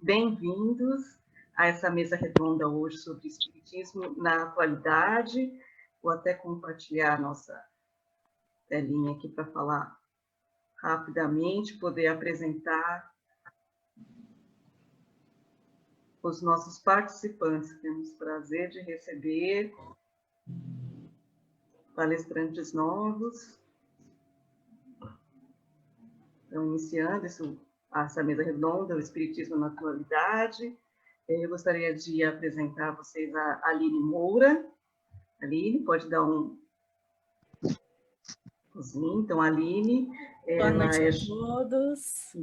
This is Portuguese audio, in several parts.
bem-vindos a essa mesa redonda hoje sobre Espiritismo na atualidade. Vou até compartilhar a nossa telinha aqui para falar rapidamente, poder apresentar os nossos participantes. Temos o prazer de receber palestrantes novos. Então, iniciando essa mesa redonda, o Espiritismo na atualidade. Eu gostaria de apresentar a vocês a Aline Moura. Aline, pode dar um... Então, a Aline... Boa noite a todos.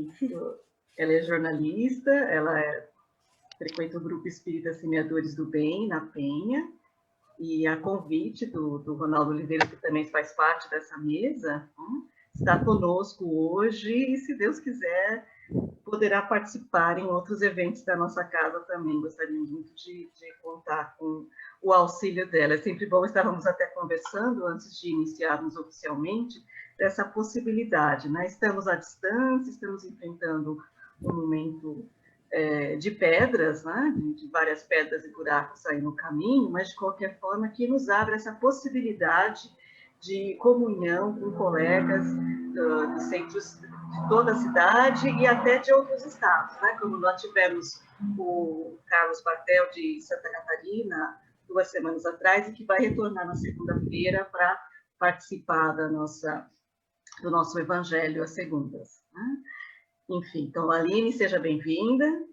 Ela é jornalista, frequenta o Grupo Espírita Semeadores do Bem, na Penha, e a convite do Ronaldo Oliveira, que também faz parte dessa mesa, está conosco hoje e, se Deus quiser, poderá participar em outros eventos da nossa casa também. Gostaríamos muito de contar com o auxílio dela. É sempre bom, estávamos até conversando, antes de iniciarmos oficialmente, dessa possibilidade, né? Estamos à distância, estamos enfrentando um momento de pedras, né? De várias pedras e buracos aí no caminho, mas, de qualquer forma, que nos abre essa possibilidade de comunhão com colegas dos centros de toda a cidade e até de outros estados, né? Como nós tivemos o Carlos Bartel de Santa Catarina 2 semanas atrás e que vai retornar na segunda-feira para participar do nosso Evangelho às segundas, né? Enfim, então, Aline, seja bem-vinda,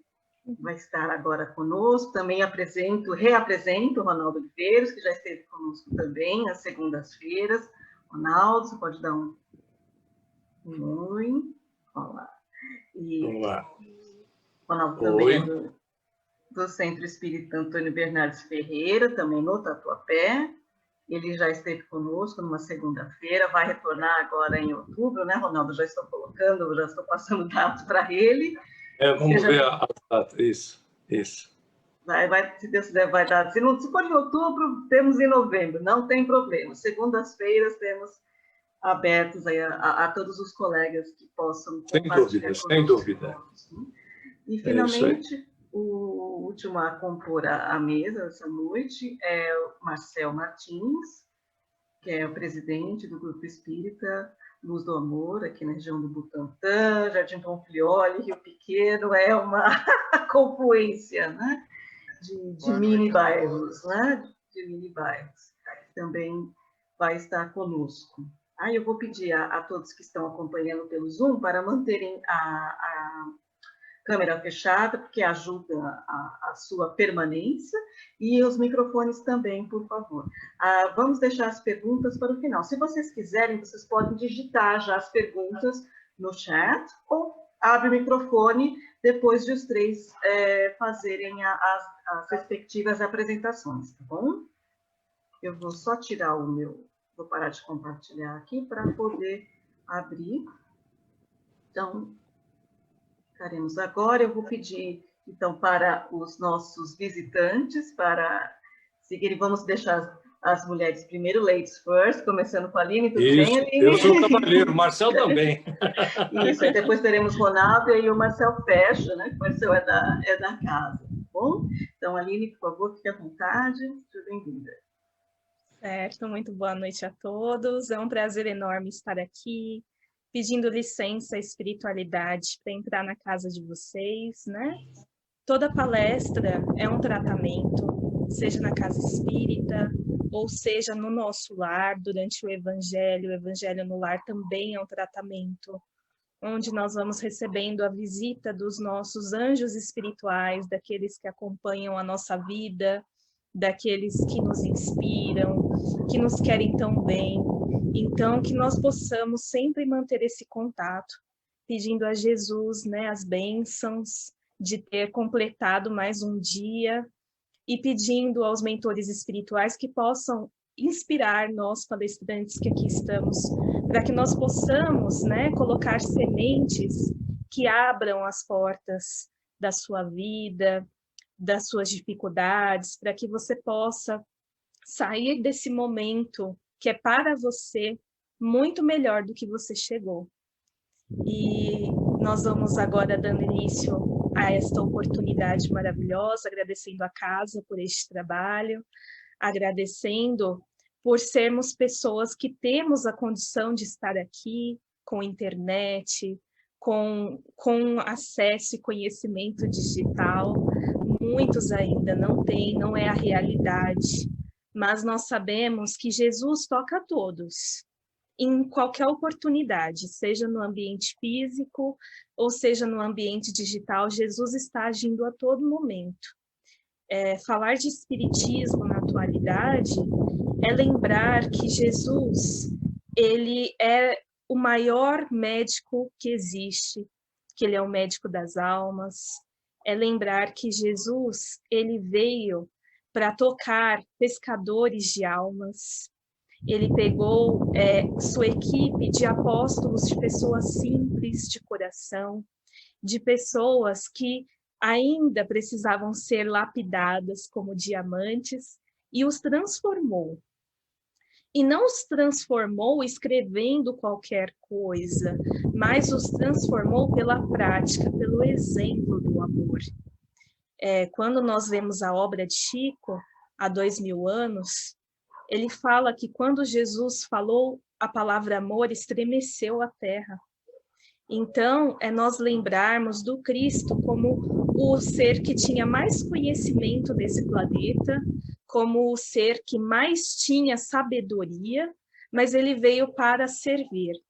vai estar agora conosco. Também reapresento o Ronaldo Oliveira, que já esteve conosco também às segundas-feiras. Ronaldo, você pode dar um oi. Olá. Olá. Ronaldo também é do Centro Espírita Antônio Bernardes Ferreira, também no Tatuapé. Ele já esteve conosco numa segunda-feira, vai retornar agora em outubro, né, Ronaldo? Já estou passando dados para ele. Vamos ver a data, isso. Se Deus quiser, vai dar. Se for em outubro, temos em novembro, não tem problema. Segundas-feiras temos abertos aí a todos os colegas que possam compartilhar conosco. Sem dúvida. E, finalmente, o último a compor a mesa essa noite é o Marcel Martins, que é o presidente do Grupo Espírita Luz do Amor, aqui na região do Butantã, Jardim Panfilioli, Rio Pequeno, é uma confluência, né, de mini-bairros, né, Também vai estar conosco. Eu vou pedir a todos que estão acompanhando pelo Zoom para manterem a câmera fechada, porque ajuda a sua permanência, e os microfones também, por favor. Vamos deixar as perguntas para o final. Se vocês quiserem, vocês podem digitar já as perguntas no chat, ou abre o microfone depois de os três fazerem as respectivas apresentações, tá bom? Eu vou só tirar vou parar de compartilhar aqui para poder abrir. Então, faremos agora. Eu vou pedir, então, para os nossos visitantes, para seguirem. Vamos deixar as mulheres primeiro, ladies first, começando com a Aline. Tudo bem, Aline? Eu sou cavaleiro, o Marcel também. Isso, aí depois teremos Ronaldo e o Marcel fecha, né? Que o Marcel é da casa, tá bom? Então, Aline, por favor, fique à vontade. Seja bem-vinda. Certo, muito boa noite a todos. É um prazer enorme estar aqui, pedindo licença à espiritualidade para entrar na casa de vocês, né? Toda palestra é um tratamento, seja na casa espírita, ou seja no nosso lar, durante o Evangelho no lar também é um tratamento, onde nós vamos recebendo a visita dos nossos anjos espirituais, daqueles que acompanham a nossa vida, daqueles que nos inspiram, que nos querem tão bem. Então, que nós possamos sempre manter esse contato, pedindo a Jesus, né, as bênçãos de ter completado mais um dia e pedindo aos mentores espirituais que possam inspirar nós, palestrantes que aqui estamos, para que nós possamos, né, colocar sementes que abram as portas da sua vida, das suas dificuldades, para que você possa sair desse momento que é para você muito melhor do que você chegou. E nós vamos agora dando início a esta oportunidade maravilhosa, agradecendo a casa por este trabalho, agradecendo por sermos pessoas que temos a condição de estar aqui com internet, com acesso e conhecimento digital. Muitos ainda não têm, não é a realidade, mas nós sabemos que Jesus toca a todos, em qualquer oportunidade, seja no ambiente físico ou seja no ambiente digital, Jesus está agindo a todo momento. Falar de espiritismo na atualidade é lembrar que Jesus, ele é o maior médico que existe, que ele é o médico das almas. É lembrar que Jesus, ele veio para tocar pescadores de almas. Ele pegou sua equipe de apóstolos, de pessoas simples de coração, de pessoas que ainda precisavam ser lapidadas como diamantes, e os transformou. E não os transformou escrevendo qualquer coisa, mas os transformou pela prática, pelo exemplo do amor. Quando nós vemos a obra de Chico, há 2000 anos, ele fala que quando Jesus falou a palavra amor, estremeceu a terra. Então, é nós lembrarmos do Cristo como o ser que tinha mais conhecimento desse planeta, como o ser que mais tinha sabedoria, mas ele veio para servir.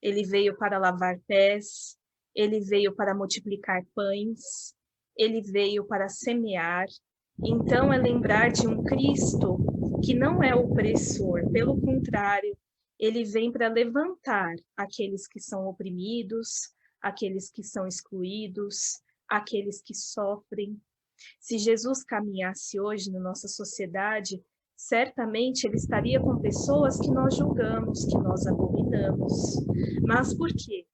Ele veio para lavar pés, ele veio para multiplicar pães, ele veio para semear. Então, é lembrar de um Cristo que não é opressor, pelo contrário, ele vem para levantar aqueles que são oprimidos, aqueles que são excluídos, aqueles que sofrem. Se Jesus caminhasse hoje na nossa sociedade, certamente ele estaria com pessoas que nós julgamos, que nós abominamos. Mas por quê?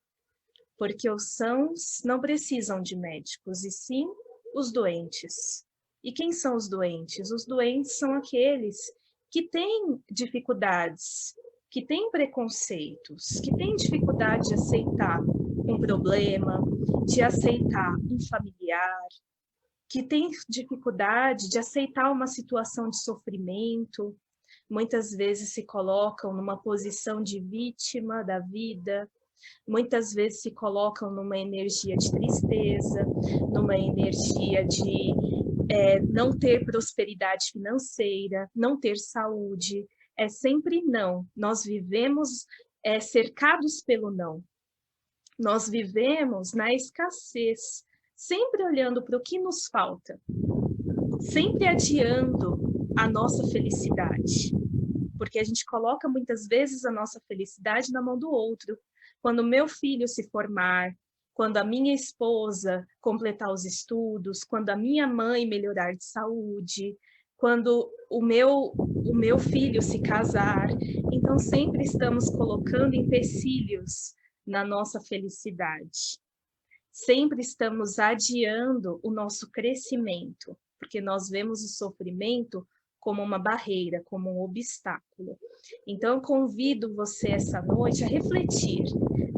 Porque os sãos não precisam de médicos, e sim os doentes. E quem são os doentes? Os doentes são aqueles que têm dificuldades, que têm preconceitos, que têm dificuldade de aceitar um problema, de aceitar um familiar, que têm dificuldade de aceitar uma situação de sofrimento, muitas vezes se colocam numa posição de vítima da vida, muitas vezes se colocam numa energia de tristeza, numa energia de não ter prosperidade financeira, não ter saúde. É sempre não. Nós vivemos cercados pelo não. Nós vivemos na escassez, sempre olhando para o que nos falta, sempre adiando a nossa felicidade, porque a gente coloca muitas vezes a nossa felicidade na mão do outro. Quando meu filho se formar, quando a minha esposa completar os estudos, quando a minha mãe melhorar de saúde, quando o meu filho se casar. Então, sempre estamos colocando empecilhos na nossa felicidade. Sempre estamos adiando o nosso crescimento, porque nós vemos o sofrimento como uma barreira, como um obstáculo. Então, eu convido você essa noite a refletir,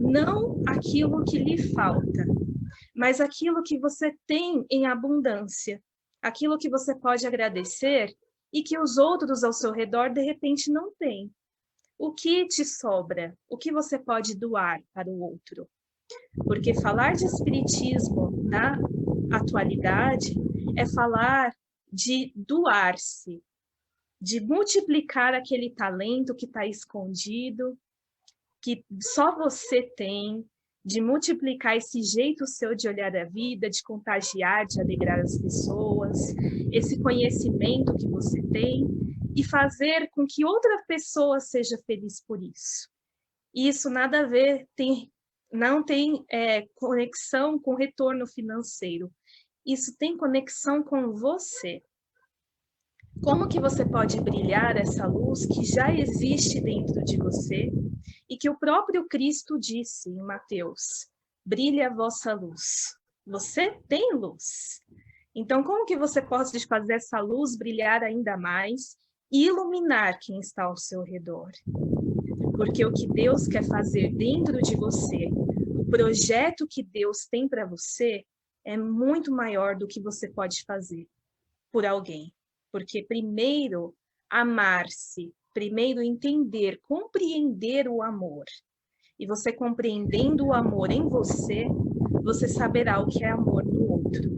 não aquilo que lhe falta, mas aquilo que você tem em abundância, aquilo que você pode agradecer e que os outros ao seu redor, de repente, não têm. O que te sobra? O que você pode doar para o outro? Porque falar de espiritismo na atualidade é falar de doar-se, de multiplicar aquele talento que está escondido, que só você tem, de multiplicar esse jeito seu de olhar a vida, de contagiar, de alegrar as pessoas, esse conhecimento que você tem, e fazer com que outra pessoa seja feliz por isso. Isso nada a ver, não tem conexão com retorno financeiro. Isso tem conexão com você. Como que você pode brilhar essa luz que já existe dentro de você e que o próprio Cristo disse em Mateus: brilhe a vossa luz. Você tem luz. Então, como que você pode fazer essa luz brilhar ainda mais e iluminar quem está ao seu redor? Porque o que Deus quer fazer dentro de você, o projeto que Deus tem para você, é muito maior do que você pode fazer por alguém. Porque primeiro, amar-se, primeiro entender, compreender o amor. E você compreendendo o amor em você, você saberá o que é amor no outro.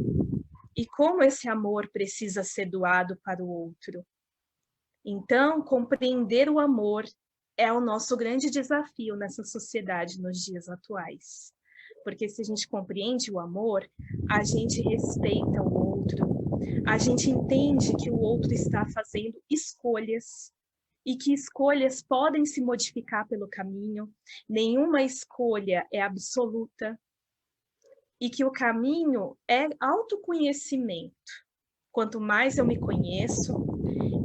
E como esse amor precisa ser doado para o outro. Então, compreender o amor é o nosso grande desafio nessa sociedade nos dias atuais. Porque se a gente compreende o amor, a gente respeita o outro, a gente entende que o outro está fazendo escolhas e que escolhas podem se modificar pelo caminho, nenhuma escolha é absoluta e que o caminho é autoconhecimento. Quanto mais eu me conheço,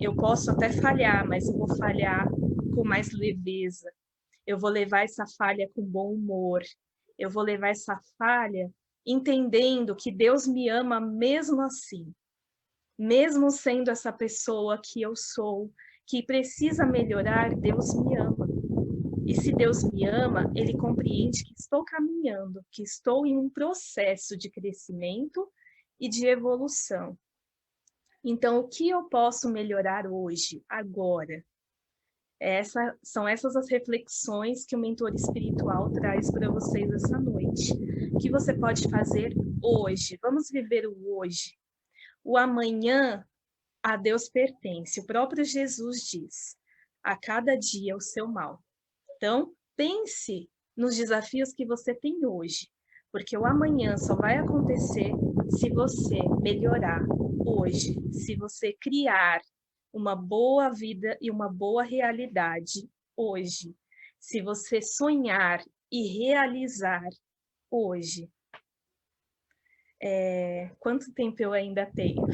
eu posso até falhar, mas eu vou falhar com mais leveza. Eu vou levar essa falha com bom humor. Eu vou levar essa falha entendendo que Deus me ama mesmo assim. Mesmo sendo essa pessoa que eu sou, que precisa melhorar, Deus me ama. E se Deus me ama, Ele compreende que estou caminhando, que estou em um processo de crescimento e de evolução. Então, o que eu posso melhorar hoje, agora? São essas as reflexões que o mentor espiritual traz para vocês essa noite. O que você pode fazer hoje? Vamos viver o hoje. O amanhã a Deus pertence. O próprio Jesus diz: a cada dia o seu mal. Então, pense nos desafios que você tem hoje, porque o amanhã só vai acontecer se você melhorar hoje, se você criar uma boa vida e uma boa realidade hoje, se você sonhar e realizar hoje. Quanto tempo eu ainda tenho?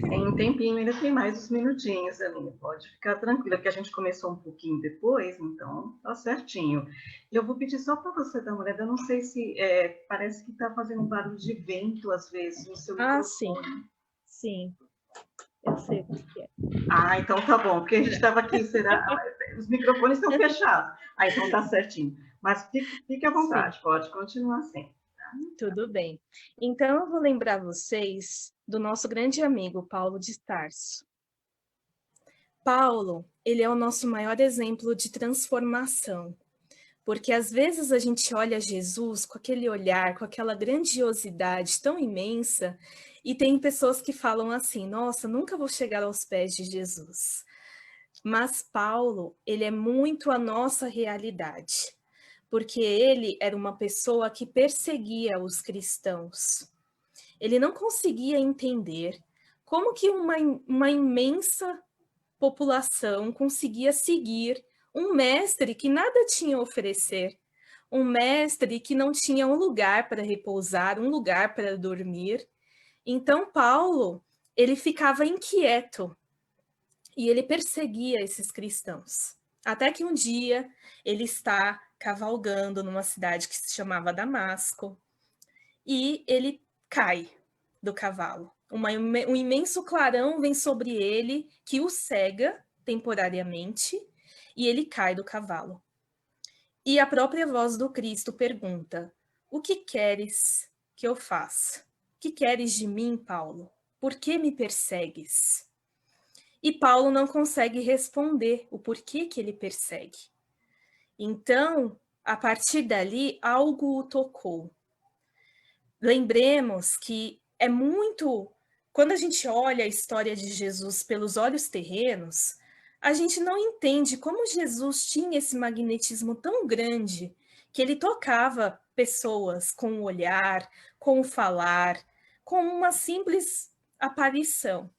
Tem um tempinho, ainda tem mais uns minutinhos, Aline. Pode ficar tranquila, que a gente começou um pouquinho depois, então tá certinho. E eu vou pedir só para você dar uma olhada, eu não sei se parece que está fazendo um barulho de vento às vezes no seu microfone. Sim. Eu sei o que é. Ah, então tá bom, porque a gente estava aqui, os microfones estão fechados. Ah, então tá certinho. Mas fique à vontade, sim. Pode continuar assim. Tudo bem. Então, eu vou lembrar vocês do nosso grande amigo, Paulo de Tarso. Paulo, ele é o nosso maior exemplo de transformação, porque às vezes a gente olha Jesus com aquele olhar, com aquela grandiosidade tão imensa, e tem pessoas que falam assim, nossa, nunca vou chegar aos pés de Jesus. Mas Paulo, ele é muito a nossa realidade, porque ele era uma pessoa que perseguia os cristãos. Ele não conseguia entender como que uma imensa população conseguia seguir um mestre que nada tinha a oferecer, um mestre que não tinha um lugar para repousar, um lugar para dormir. Então, Paulo, ele ficava inquieto e ele perseguia esses cristãos. Até que um dia ele está cavalgando numa cidade que se chamava Damasco e ele cai do cavalo. Um imenso clarão vem sobre ele que o cega temporariamente e ele cai do cavalo. E a própria voz do Cristo pergunta: o que queres que eu faça? O que queres de mim, Paulo? Por que me persegues? E Paulo não consegue responder o porquê que ele persegue. Então, a partir dali, algo o tocou. Lembremos que é muito... Quando a gente olha a história de Jesus pelos olhos terrenos, a gente não entende como Jesus tinha esse magnetismo tão grande que ele tocava pessoas com o olhar, com o falar, com uma simples aparição.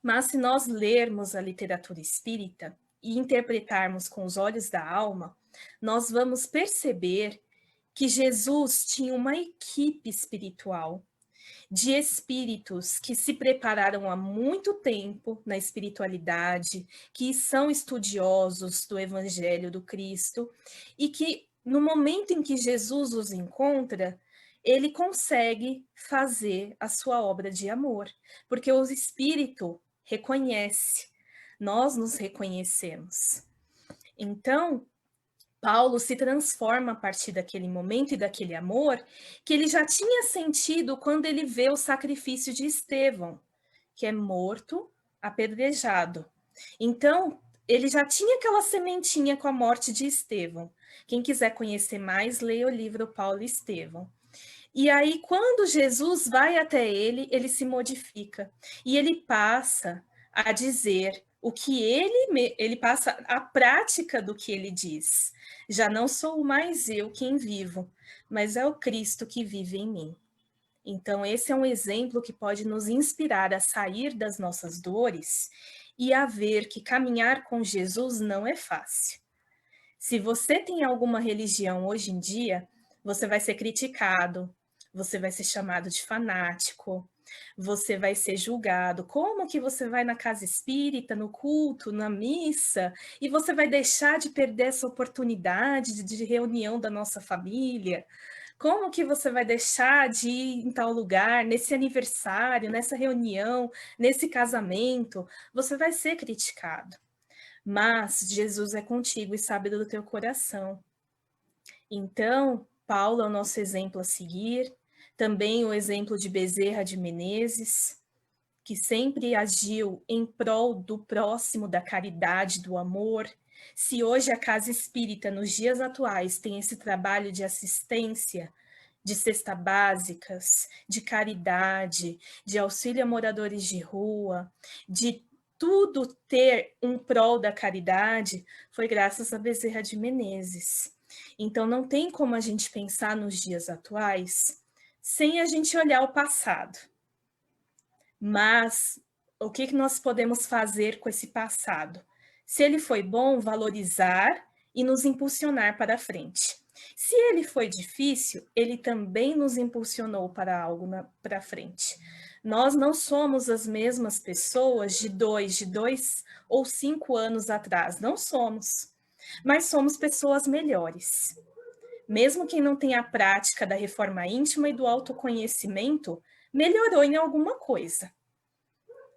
Mas se nós lermos a literatura espírita e interpretarmos com os olhos da alma, nós vamos perceber que Jesus tinha uma equipe espiritual de espíritos que se prepararam há muito tempo na espiritualidade, que são estudiosos do Evangelho do Cristo e que no momento em que Jesus os encontra, ele consegue fazer a sua obra de amor, porque o espírito reconhece, nós nos reconhecemos. Então, Paulo se transforma a partir daquele momento e daquele amor que ele já tinha sentido quando ele vê o sacrifício de Estevão, que é morto, apedrejado. Então, ele já tinha aquela sementinha com a morte de Estevão. Quem quiser conhecer mais, leia o livro Paulo e Estevão. E aí, quando Jesus vai até ele, ele se modifica. E ele passa a dizer o que ele passa a prática do que ele diz. Já não sou mais eu quem vivo, mas é o Cristo que vive em mim. Então, esse é um exemplo que pode nos inspirar a sair das nossas dores e a ver que caminhar com Jesus não é fácil. Se você tem alguma religião hoje em dia, você vai ser criticado, você vai ser chamado de fanático, você vai ser julgado. Como que você vai na casa espírita, no culto, na missa, e você vai deixar de perder essa oportunidade de reunião da nossa família? Como que você vai deixar de ir em tal lugar, nesse aniversário, nessa reunião, nesse casamento? Você vai ser criticado. Mas Jesus é contigo e sabe do teu coração. Então, Paulo é o nosso exemplo a seguir, também o exemplo de Bezerra de Menezes, que sempre agiu em prol do próximo, da caridade, do amor. Se hoje a Casa Espírita, nos dias atuais, tem esse trabalho de assistência, de cesta básicas, de caridade, de auxílio a moradores de rua, de tudo ter um prol da caridade, foi graças a Bezerra de Menezes. Então, não tem como a gente pensar nos dias atuais sem a gente olhar o passado. Mas o que nós podemos fazer com esse passado? Se ele foi bom, valorizar e nos impulsionar para frente. Se ele foi difícil, ele também nos impulsionou para algo para frente. Nós não somos as mesmas pessoas de 2 ou 5 anos atrás, não somos. Mas somos pessoas melhores. Mesmo quem não tem a prática da reforma íntima e do autoconhecimento, melhorou em alguma coisa.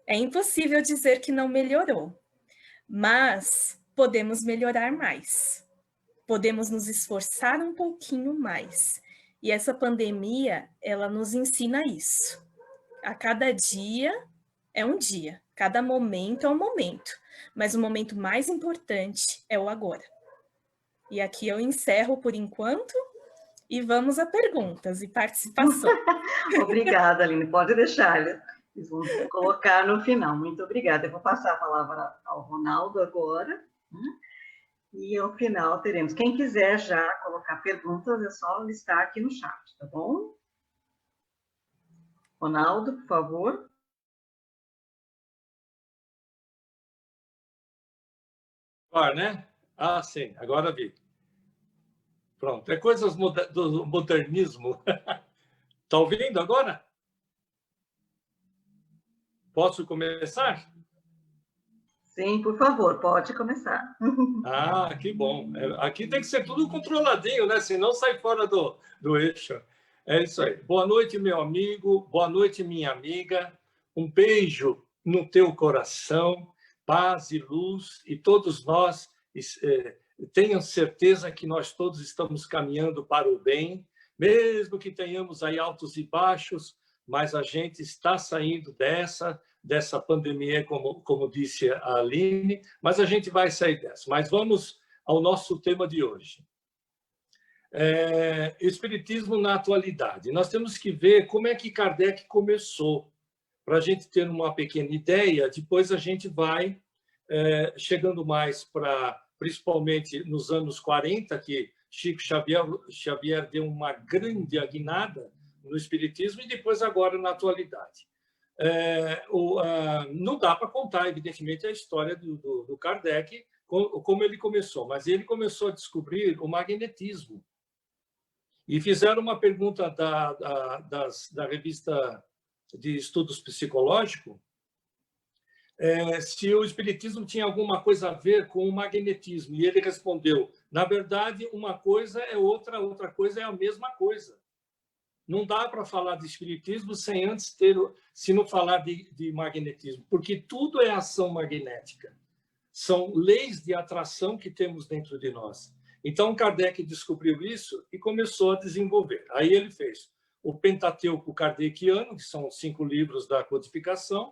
É impossível dizer que não melhorou, mas podemos melhorar mais. Podemos nos esforçar um pouquinho mais. E essa pandemia, ela nos ensina isso. A cada dia é um dia, cada momento é um momento, mas o momento mais importante é o agora. E aqui eu encerro por enquanto e vamos a perguntas e participação. Obrigada, Aline. Pode deixar, eles vão colocar no final. Muito obrigada. Eu vou passar a palavra ao Ronaldo agora. E ao final teremos. Quem quiser já colocar perguntas, é só listar aqui no chat, tá bom? Ronaldo, por favor. Agora, né? Ah, sim, agora vi. Pronto, é coisas do modernismo. Está ouvindo agora? Posso começar? Sim, por favor, pode começar. Ah, que bom. Aqui tem que ser tudo controladinho, né? Senão sai fora do eixo. É isso aí. Boa noite, meu amigo. Boa noite, minha amiga. Um beijo no teu coração, paz e luz. E todos nós tenham certeza que nós todos estamos caminhando para o bem, mesmo que tenhamos aí altos e baixos, mas a gente está saindo dessa pandemia, como disse a Aline, mas a gente vai sair dessa. Mas vamos ao nosso tema de hoje. Espiritismo na atualidade. Nós temos que ver como é que Kardec começou, para a gente ter uma pequena ideia. Depois a gente vai chegando mais para, principalmente nos anos 40, que Chico Xavier deu uma grande guinada no espiritismo, e depois agora na atualidade. Não dá para contar, evidentemente, a história do Kardec, como ele começou, mas ele começou a descobrir o magnetismo. E fizeram uma pergunta da revista de estudos psicológicos, se o espiritismo tinha alguma coisa a ver com o magnetismo. E ele respondeu, na verdade, uma coisa é outra, outra coisa é a mesma coisa. Não dá para falar de espiritismo sem antes se não falar de magnetismo, porque tudo é ação magnética. São leis de atração que temos dentro de nós. Então, Kardec descobriu isso e começou a desenvolver. Aí ele fez o Pentateuco Kardeciano, que são 5 livros da codificação.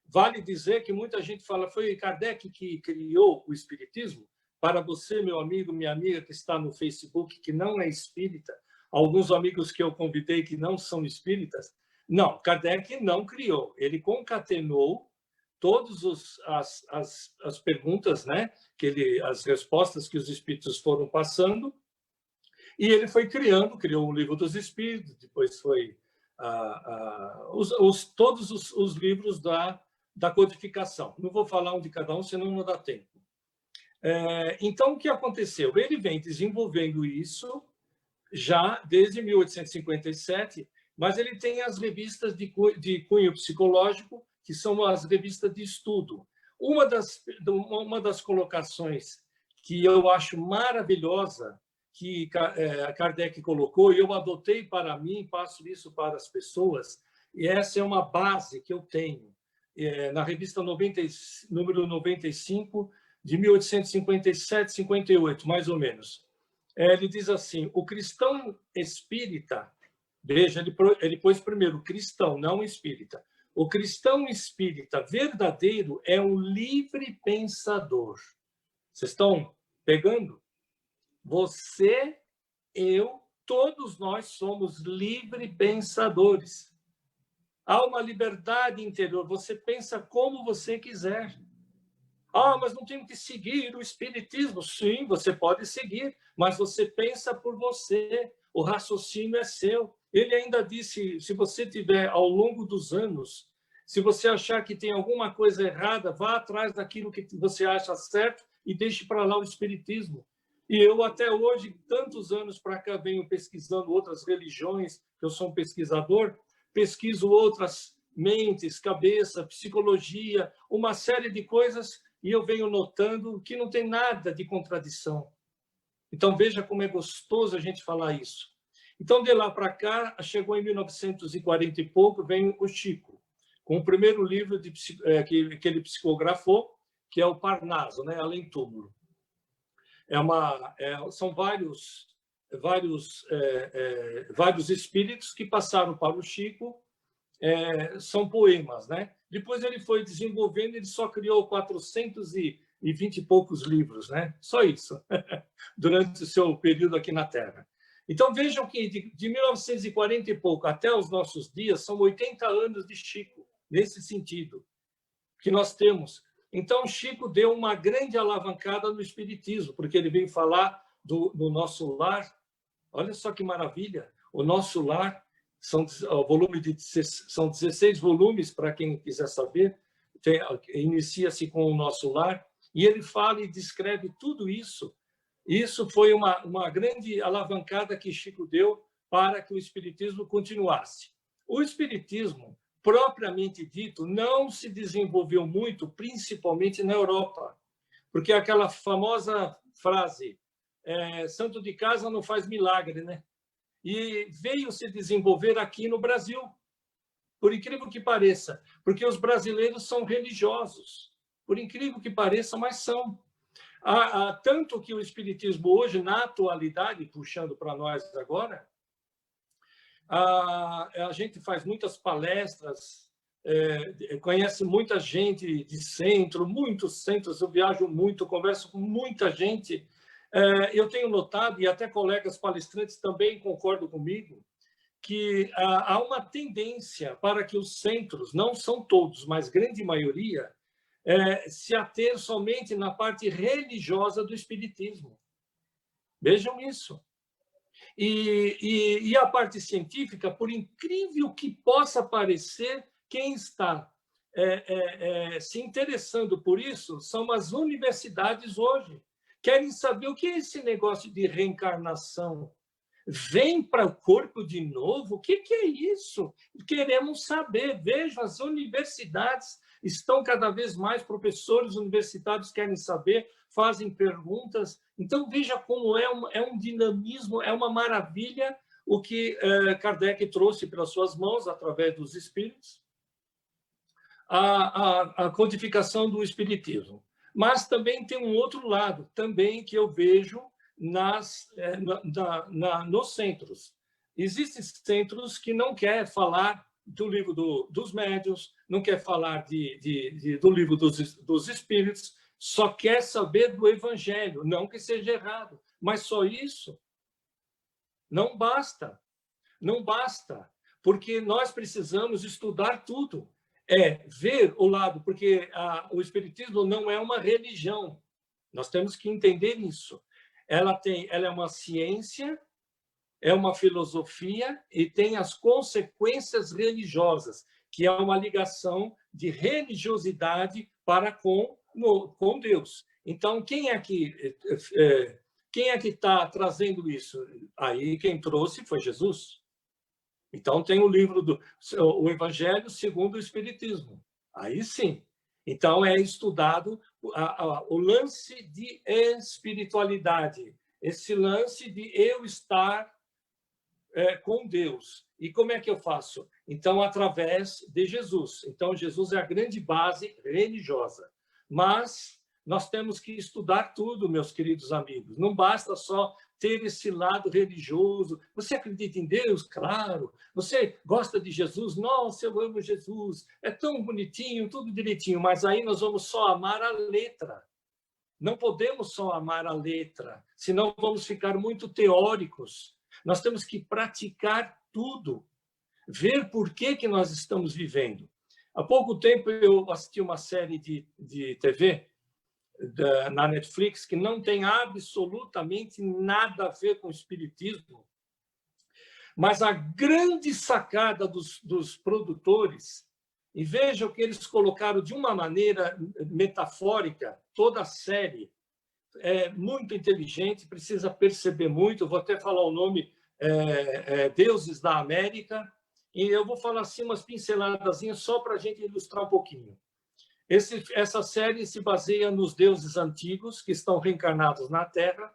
Vale dizer que muita gente fala, foi Kardec que criou o Espiritismo? Para você, meu amigo, minha amiga que está no Facebook, que não é espírita, alguns amigos que eu convidei que não são espíritas, não, Kardec não criou. Ele concatenou todas as perguntas, né, as respostas que os espíritos foram passando, e ele foi criou o Livro dos Espíritos, depois foi todos os livros da codificação. Não vou falar um de cada um, senão não dá tempo. Então, o que aconteceu? Ele vem desenvolvendo isso já desde 1857, mas ele tem as revistas de cunho psicológico, que são as revistas de estudo. Uma das colocações que eu acho maravilhosa, que Kardec colocou, e eu adotei para mim, passo isso para as pessoas, e essa é uma base que eu tenho, na revista número 95, de 1857-58, mais ou menos. Ele diz assim, o cristão espírita, veja, ele pôs primeiro cristão, não espírita. O cristão espírita verdadeiro é um livre pensador. Vocês estão pegando? Você, eu, todos nós somos livre pensadores. Há uma liberdade interior. Você pensa como você quiser. Mas não tem que seguir o espiritismo. Sim, você pode seguir, mas você pensa por você. O raciocínio é seu. Ele ainda disse, se você tiver, ao longo dos anos, se você achar que tem alguma coisa errada, vá atrás daquilo que você acha certo e deixe para lá o espiritismo. E eu, até hoje, tantos anos para cá, venho pesquisando outras religiões, eu sou um pesquisador, pesquiso outras mentes, cabeça, psicologia, uma série de coisas, e eu venho notando que não tem nada de contradição. Então, veja como é gostoso a gente falar isso. Então, de lá para cá, chegou em 1940 e pouco, vem o Chico, com o primeiro livro que ele psicografou, que é o Parnaso, né? Além Túmulo. São vários espíritos que passaram para o Chico, são poemas, né? Depois ele foi desenvolvendo, ele só criou 420 e poucos livros, né? Só isso, durante o seu período aqui na Terra. Então, vejam que de 1940 e pouco até os nossos dias, são 80 anos de Chico, nesse sentido, que nós temos. Então, Chico deu uma grande alavancada no espiritismo, porque ele veio falar do nosso lar. Olha só que maravilha! O nosso lar são 16 volumes, para quem quiser saber. Inicia-se com o nosso lar, e ele fala e descreve tudo isso. Isso foi uma grande alavancada que Chico deu para que o espiritismo continuasse. O espiritismo, propriamente dito, não se desenvolveu muito, principalmente na Europa, porque aquela famosa frase, santo de casa não faz milagre, né? E veio se desenvolver aqui no Brasil, por incrível que pareça, porque os brasileiros são religiosos, por incrível que pareça, mas são. Tanto que o espiritismo hoje, na atualidade, puxando para nós agora, a gente faz muitas palestras, conhece muita gente de centro, muitos centros, eu viajo muito, converso com muita gente. Eu tenho notado, e até colegas palestrantes também concordam comigo, que há uma tendência para que os centros, não são todos, mas grande maioria, se ater somente na parte religiosa do espiritismo. Vejam isso. E a parte científica, por incrível que possa parecer, quem está se interessando por isso são as universidades hoje. Querem saber o que é esse negócio de reencarnação. Vem para o corpo de novo? O que é isso? Queremos saber. Veja, as universidades estão cada vez mais, professores universitários querem saber, fazem perguntas. Então, veja como é um dinamismo, é uma maravilha o que Kardec trouxe pelas suas mãos, através dos espíritos, a codificação do espiritismo. Mas também tem um outro lado, também que eu vejo nos centros. Existem centros que não querem falar do livro dos médiuns, não quer falar do livro dos espíritos, só quer saber do evangelho. Não que seja errado, mas só isso não basta. Não basta, porque nós precisamos estudar tudo. Ver o lado, porque o espiritismo não é uma religião. Nós temos que entender isso. Ela é uma ciência, é uma filosofia e tem as consequências religiosas, que é uma ligação de religiosidade para com Deus. Então, quem é que está trazendo isso? Aí quem trouxe foi Jesus. Então, tem o livro o Evangelho segundo o Espiritismo. Aí sim. Então, é estudado o lance de espiritualidade, esse lance de eu estar com Deus. E como é que eu faço? Então, através de Jesus. Então, Jesus é a grande base religiosa. Mas nós temos que estudar tudo, meus queridos amigos. Não basta só ter esse lado religioso. Você acredita em Deus? Claro. Você gosta de Jesus? Nossa, eu amo Jesus. É tão bonitinho, tudo direitinho. Mas aí nós vamos só amar a letra. Não podemos só amar a letra, senão vamos ficar muito teóricos. Nós temos que praticar tudo, ver por que nós estamos vivendo. Há pouco tempo eu assisti uma série de TV na Netflix que não tem absolutamente nada a ver com o espiritismo, mas a grande sacada dos produtores, e vejam que eles colocaram de uma maneira metafórica toda a série, é muito inteligente, precisa perceber muito. Eu vou até falar o nome, Deuses da América, e eu vou falar assim umas pinceladazinhas só para a gente ilustrar um pouquinho. Essa série se baseia nos deuses antigos que estão reencarnados na Terra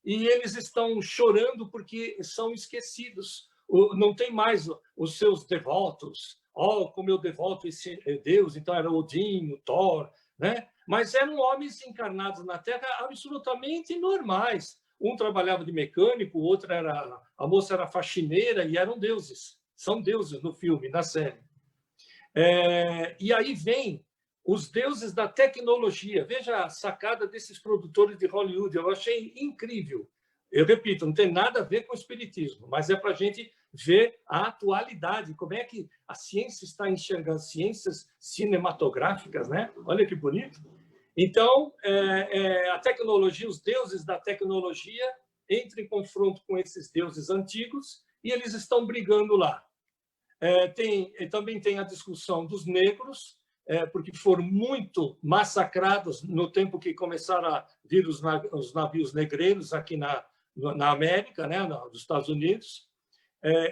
e eles estão chorando porque são esquecidos. Não tem mais os seus devotos. Como eu devoto esse Deus, então era Odin, o Thor, né? Mas eram homens encarnados na Terra absolutamente normais. Um trabalhava de mecânico, o outro a moça era faxineira e eram deuses. São deuses no filme, na série. E aí vem os deuses da tecnologia. Veja a sacada desses produtores de Hollywood. Eu achei incrível. Eu repito, não tem nada a ver com o espiritismo, mas é para a gente ver a atualidade, como é que a ciência está enxergando, ciências cinematográficas, né? Olha que bonito. Então, a tecnologia, os deuses da tecnologia entram em confronto com esses deuses antigos e eles estão brigando lá. Também tem a discussão dos negros, porque foram muito massacrados no tempo que começaram a vir os navios negreiros aqui na América, né, nos Estados Unidos.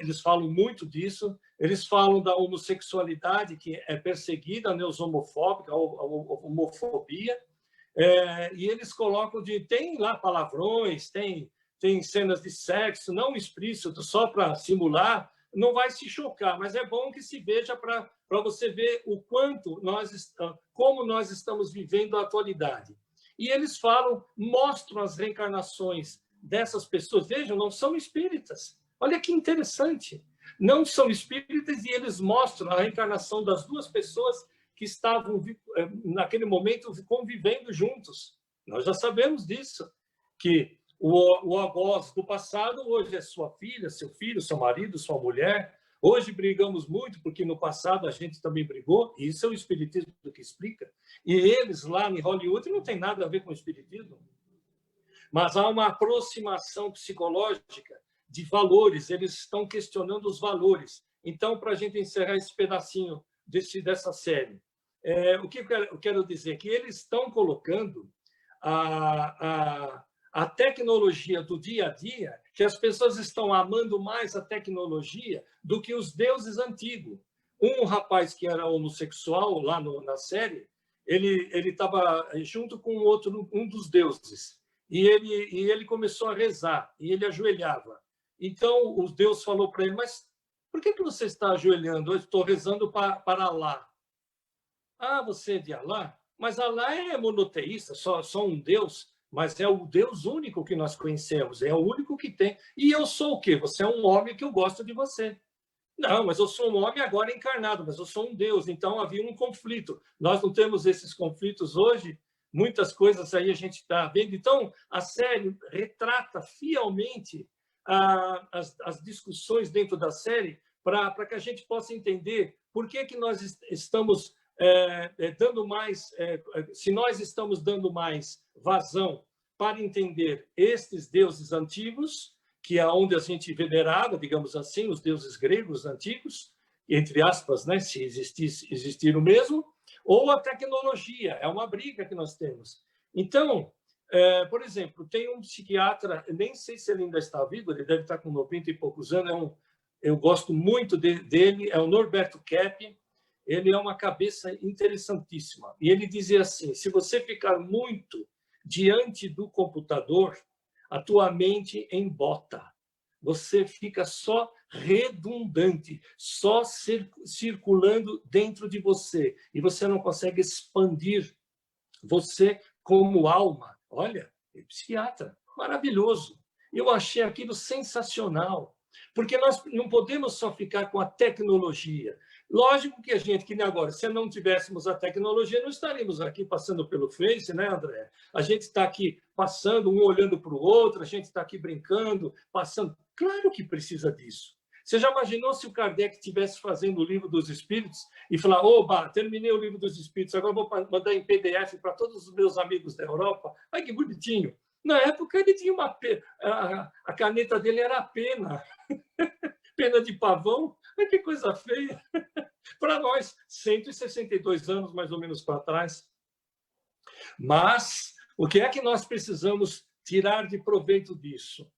Eles falam muito disso. Eles falam da homossexualidade, que é perseguida, a homofóbica, a homofobia. E eles colocam tem lá palavrões, tem cenas de sexo, não explícito, só para simular. Não vai se chocar, mas é bom que se veja para você ver o quanto como nós estamos vivendo a atualidade. E eles mostram as reencarnações dessas pessoas. Vejam, não são espíritas. Olha que interessante. Não são espíritas e eles mostram a reencarnação das duas pessoas que estavam, naquele momento, convivendo juntos. Nós já sabemos disso, que o algoz do passado hoje é sua filha, seu filho, seu marido, sua mulher. Hoje brigamos muito, porque no passado a gente também brigou, e isso é o espiritismo que explica. E eles lá em Hollywood não tem nada a ver com o espiritismo. Mas há uma aproximação psicológica de valores, eles estão questionando os valores. Então, para a gente encerrar esse pedacinho dessa série, o que eu quero dizer? Que eles estão colocando a tecnologia do dia a dia, que as pessoas estão amando mais a tecnologia do que os deuses antigos. Um rapaz que era homossexual, lá na série, ele estava junto com um dos deuses, e ele começou a rezar, e ele ajoelhava. Então, o Deus falou para ele, mas por que você está ajoelhando? Eu estou rezando para Alá. Ah, você é de Alá? Mas Alá é monoteísta, só um Deus. mas é o Deus único que nós conhecemos, é o único que tem. E eu sou o quê? Você é um homem que eu gosto de você. Não, mas eu sou um homem agora encarnado, mas eu sou um Deus. Então havia um conflito. Nós não temos esses conflitos hoje. Muitas coisas aí a gente está vendo. Então, a série retrata fielmente as discussões dentro da série para que a gente possa entender por que nós estamos dando mais, se nós estamos dando mais vazão para entender estes deuses antigos, que é onde a gente venerava, digamos assim, os deuses gregos antigos, entre aspas, né, se existiram mesmo, ou a tecnologia, é uma briga que nós temos. Então, por exemplo, tem um psiquiatra, nem sei se ele ainda está vivo, ele deve estar com 90 e poucos anos, eu gosto muito dele, é o Norberto Kepp. Ele é uma cabeça interessantíssima. E ele dizia assim, se você ficar muito diante do computador, a tua mente embota. Você fica só redundante, só circulando dentro de você. E você não consegue expandir você como alma. Olha, é psiquiatra, maravilhoso. Eu achei aquilo sensacional. Porque nós não podemos só ficar com a tecnologia. Lógico que a gente, que nem agora, se não tivéssemos a tecnologia, não estaríamos aqui passando pelo Face, né, André? A gente está aqui passando, um olhando para o outro, a gente está aqui brincando, passando. Claro que precisa disso. Você já imaginou se o Kardec estivesse fazendo o Livro dos Espíritos e falar, oba, terminei o Livro dos Espíritos, agora vou mandar em PDF para todos os meus amigos da Europa? Ai, que bonitinho. Na época, ele tinha uma a caneta dele era a pena. Pena de pavão. Ai, que coisa feia. Para nós, 162 anos, mais ou menos, para trás. Mas, o que é que nós precisamos tirar de proveito disso?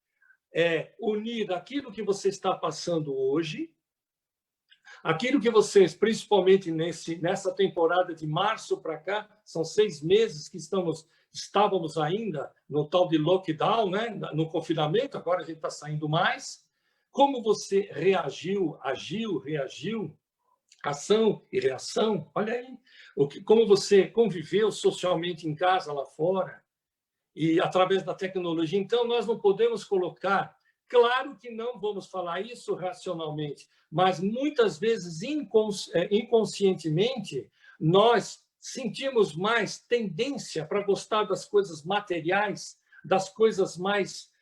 É unir aquilo que você está passando hoje, aquilo que vocês, principalmente nessa temporada de março para cá, são 6 meses que estávamos ainda no tal de lockdown, né? No confinamento, agora a gente está saindo mais. Como você reagiu, agiu, reagiu, ação e reação, olha aí, como você conviveu socialmente em casa, lá fora, e através da tecnologia. Então, nós não podemos colocar, claro que não vamos falar isso racionalmente, mas muitas vezes inconscientemente, nós sentimos mais tendência para gostar das coisas materiais, das coisas mais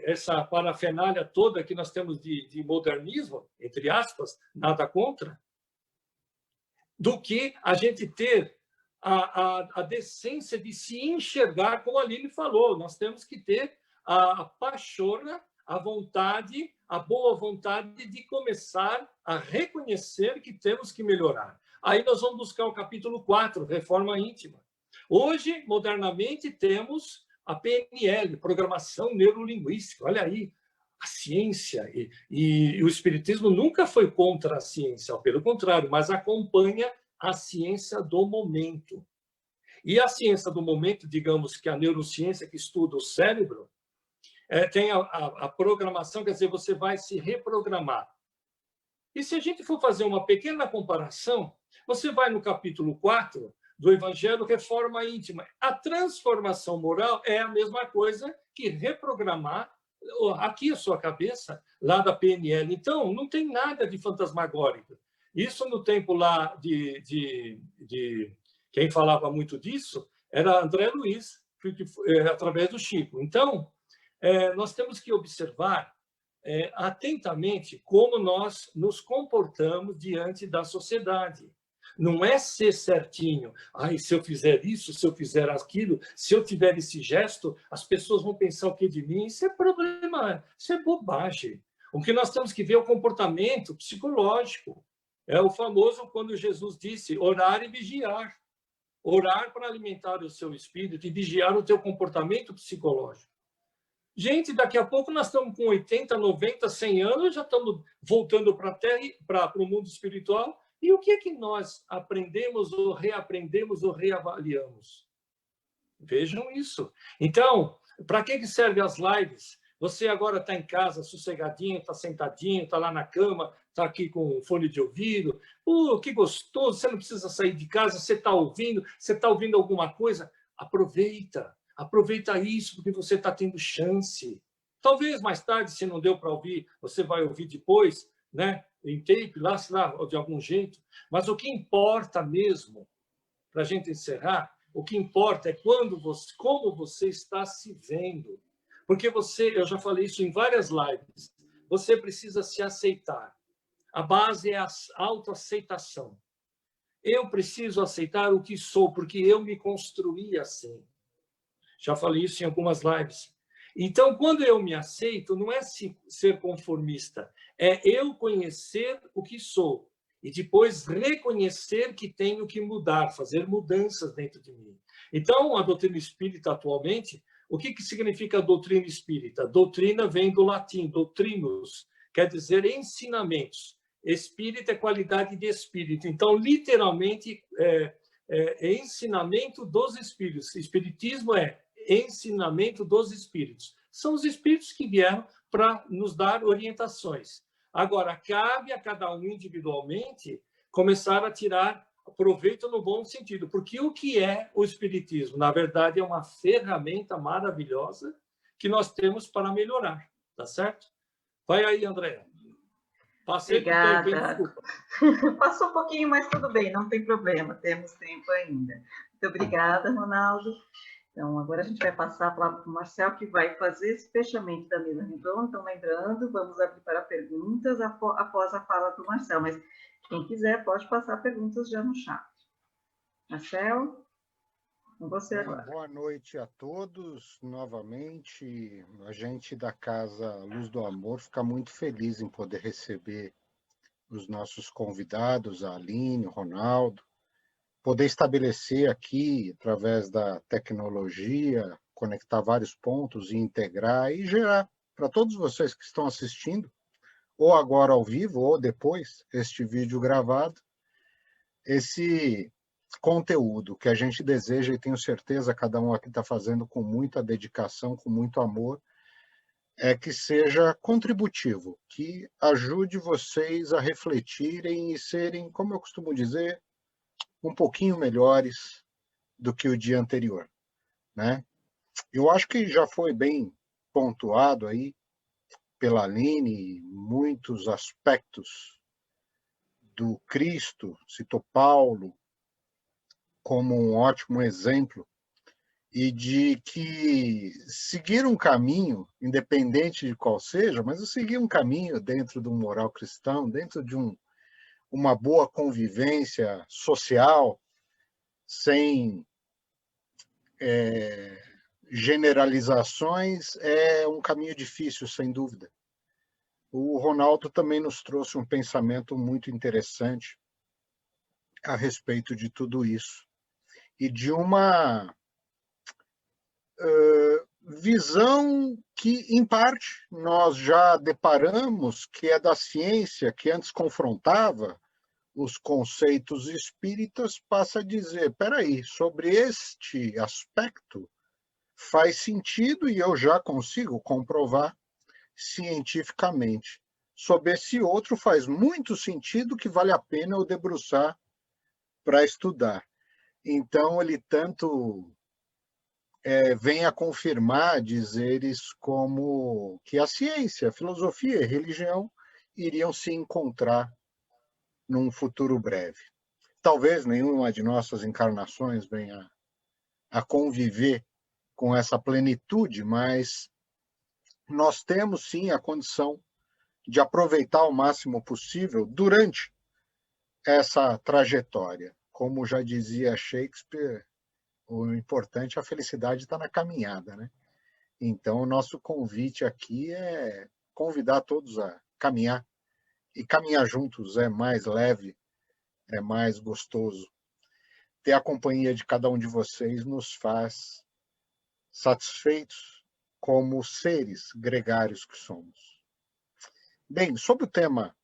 essa parafernália toda que nós temos de modernismo, entre aspas, nada contra, do que a gente ter a decência de se enxergar, como a Aline falou, nós temos que ter a pachorra, a vontade, a boa vontade de começar a reconhecer que temos que melhorar. Aí nós vamos buscar o capítulo 4, Reforma Íntima. Hoje, modernamente, temos a PNL, Programação Neurolinguística. Olha aí, a ciência e o Espiritismo nunca foi contra a ciência, pelo contrário, mas acompanha a ciência do momento. E a ciência do momento, digamos que a neurociência que estuda o cérebro, tem a programação, quer dizer, você vai se reprogramar. E se a gente for fazer uma pequena comparação, você vai no capítulo 4 do Evangelho, Reforma Íntima. A transformação moral é a mesma coisa que reprogramar aqui a sua cabeça, lá da PNL. Então, não tem nada de fantasmagórico. Isso no tempo lá de quem falava muito disso era André Luiz, através do Chico. Então, nós temos que observar atentamente como nós nos comportamos diante da sociedade. Não é ser certinho. Ai, se eu fizer isso, se eu fizer aquilo, se eu tiver esse gesto, as pessoas vão pensar o que de mim? Isso é problema, isso é bobagem. O que nós temos que ver é o comportamento psicológico. É o famoso quando Jesus disse orar e vigiar. Orar para alimentar o seu espírito e vigiar o teu comportamento psicológico. Gente, daqui a pouco nós estamos com 80, 90, 100 anos, já estamos voltando para a Terra, para o mundo espiritual. E o que é que nós aprendemos ou reaprendemos ou reavaliamos? Vejam isso. Então, para que servem as lives? Você agora está em casa, sossegadinho, está sentadinho, está lá na cama, está aqui com fone de ouvido. Que gostoso, você não precisa sair de casa, você está ouvindo alguma coisa? Aproveita. Aproveita isso, porque você está tendo chance. Talvez mais tarde, se não deu para ouvir, você vai ouvir depois, né? Em tape, lá, sei lá, de algum jeito. Mas o que importa mesmo, para a gente encerrar, o que importa é como você está se vendo. Porque eu já falei isso em várias lives, você precisa se aceitar. A base é a autoaceitação. Eu preciso aceitar o que sou, porque eu me construí assim. Já falei isso em algumas lives. Então, quando eu me aceito, não é ser conformista, é eu conhecer o que sou e depois reconhecer que tenho que mudar, fazer mudanças dentro de mim. Então, a doutrina espírita atualmente, o que significa a doutrina espírita? Doutrina vem do latim, doutrinos, quer dizer ensinamentos. Espírito é qualidade de espírito. Então, literalmente, é ensinamento dos espíritos. Espiritismo é ensinamento dos espíritos. São os espíritos que vieram para nos dar orientações. Agora, cabe a cada um individualmente começar a tirar proveito no bom sentido, porque o que é o espiritismo? Na verdade, é uma ferramenta maravilhosa que nós temos para melhorar, tá certo? Vai aí, Andréa. Passei por tempo, hein? Desculpa. Passou um pouquinho, mas tudo bem, não tem problema, temos tempo ainda. Muito obrigada, Ronaldo. Então, agora a gente vai passar a palavra para o Marcel, que vai fazer esse fechamento da mesa redonda. Então, lembrando, vamos abrir para perguntas após a fala do Marcel, mas quem quiser pode passar perguntas já no chat. Marcel, com você agora. Boa noite a todos, novamente. A gente da Casa Luz do Amor fica muito feliz em poder receber os nossos convidados, a Aline, o Ronaldo, poder estabelecer aqui, através da tecnologia, conectar vários pontos e integrar e gerar para todos vocês que estão assistindo, ou agora ao vivo, ou depois, este vídeo gravado, esse conteúdo que a gente deseja, e tenho certeza cada um aqui está fazendo com muita dedicação, com muito amor, é que seja contributivo, que ajude vocês a refletirem e serem, como eu costumo dizer, um pouquinho melhores do que o dia anterior, né? Eu acho que já foi bem pontuado aí pela Aline muitos aspectos do Cristo, citou Paulo como um ótimo exemplo, e de que seguir um caminho, independente de qual seja, mas eu seguir um caminho dentro do moral cristão, dentro de uma boa convivência social, sem generalizações, é um caminho difícil, sem dúvida. O Ronaldo também nos trouxe um pensamento muito interessante a respeito de tudo isso, e de uma visão que, em parte, nós já deparamos, que é da ciência, que antes confrontava os conceitos espíritas, passa a dizer, espera aí, sobre este aspecto faz sentido e eu já consigo comprovar cientificamente. Sobre esse outro faz muito sentido que vale a pena eu debruçar para estudar. Então, ele tanto vem a confirmar dizeres como que a ciência, a filosofia e a religião iriam se encontrar num futuro breve. Talvez nenhuma de nossas encarnações venha a conviver com essa plenitude, mas nós temos sim a condição de aproveitar o máximo possível durante essa trajetória. Como já dizia Shakespeare, o importante é a felicidade está na caminhada, né? Então, o nosso convite aqui é convidar todos a caminhar. E caminhar juntos é mais leve, é mais gostoso. Ter a companhia de cada um de vocês nos faz satisfeitos como seres gregários que somos. Bem, sobre o tema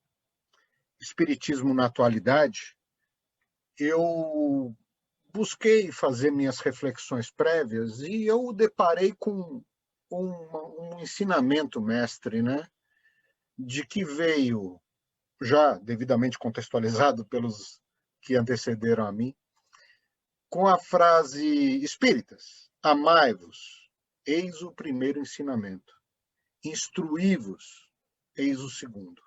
Espiritismo na atualidade, eu busquei fazer minhas reflexões prévias e eu deparei com um ensinamento mestre, né? De que veio, já devidamente contextualizado pelos que antecederam a mim, com a frase espíritas, Amai-vos, eis o primeiro ensinamento. Instruí-vos, eis o segundo.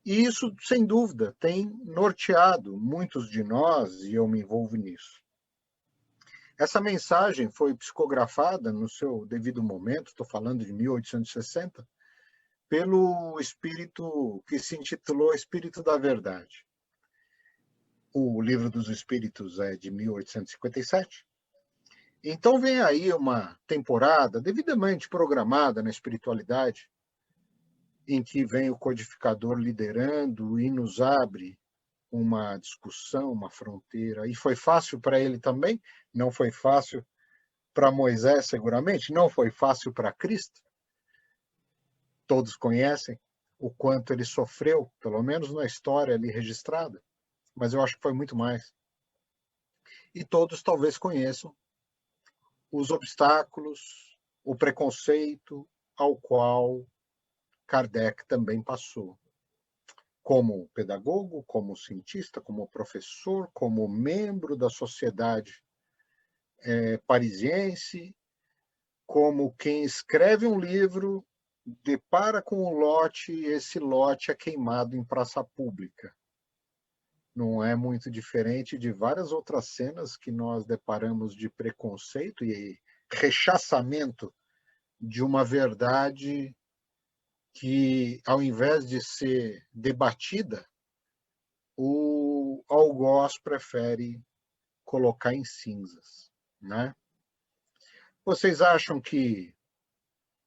E isso, sem dúvida, tem norteado muitos de nós, e eu me envolvo nisso. Essa mensagem foi psicografada no seu devido momento, estou falando de 1860, pelo espírito que se intitulou Espírito da Verdade. O Livro dos Espíritos é de 1857. Então vem aí uma temporada devidamente programada na espiritualidade, em que vem o codificador liderando e nos abre uma discussão, uma fronteira. E foi fácil para ele também? Não foi fácil para Moisés, seguramente? Não foi fácil para Cristo? Todos conhecem o quanto ele sofreu, pelo menos na história ali registrada, mas eu acho que foi muito mais. E todos talvez conheçam os obstáculos, o preconceito ao qual Kardec também passou. Como pedagogo, como cientista, como professor, como membro da sociedade parisiense, como quem escreve um livro, depara com um lote e esse lote é queimado em praça pública. Não é muito diferente de várias outras cenas que nós deparamos de preconceito e rechaçamento de uma verdade que, ao invés de ser debatida, o algoz prefere colocar em cinzas, né? Vocês acham que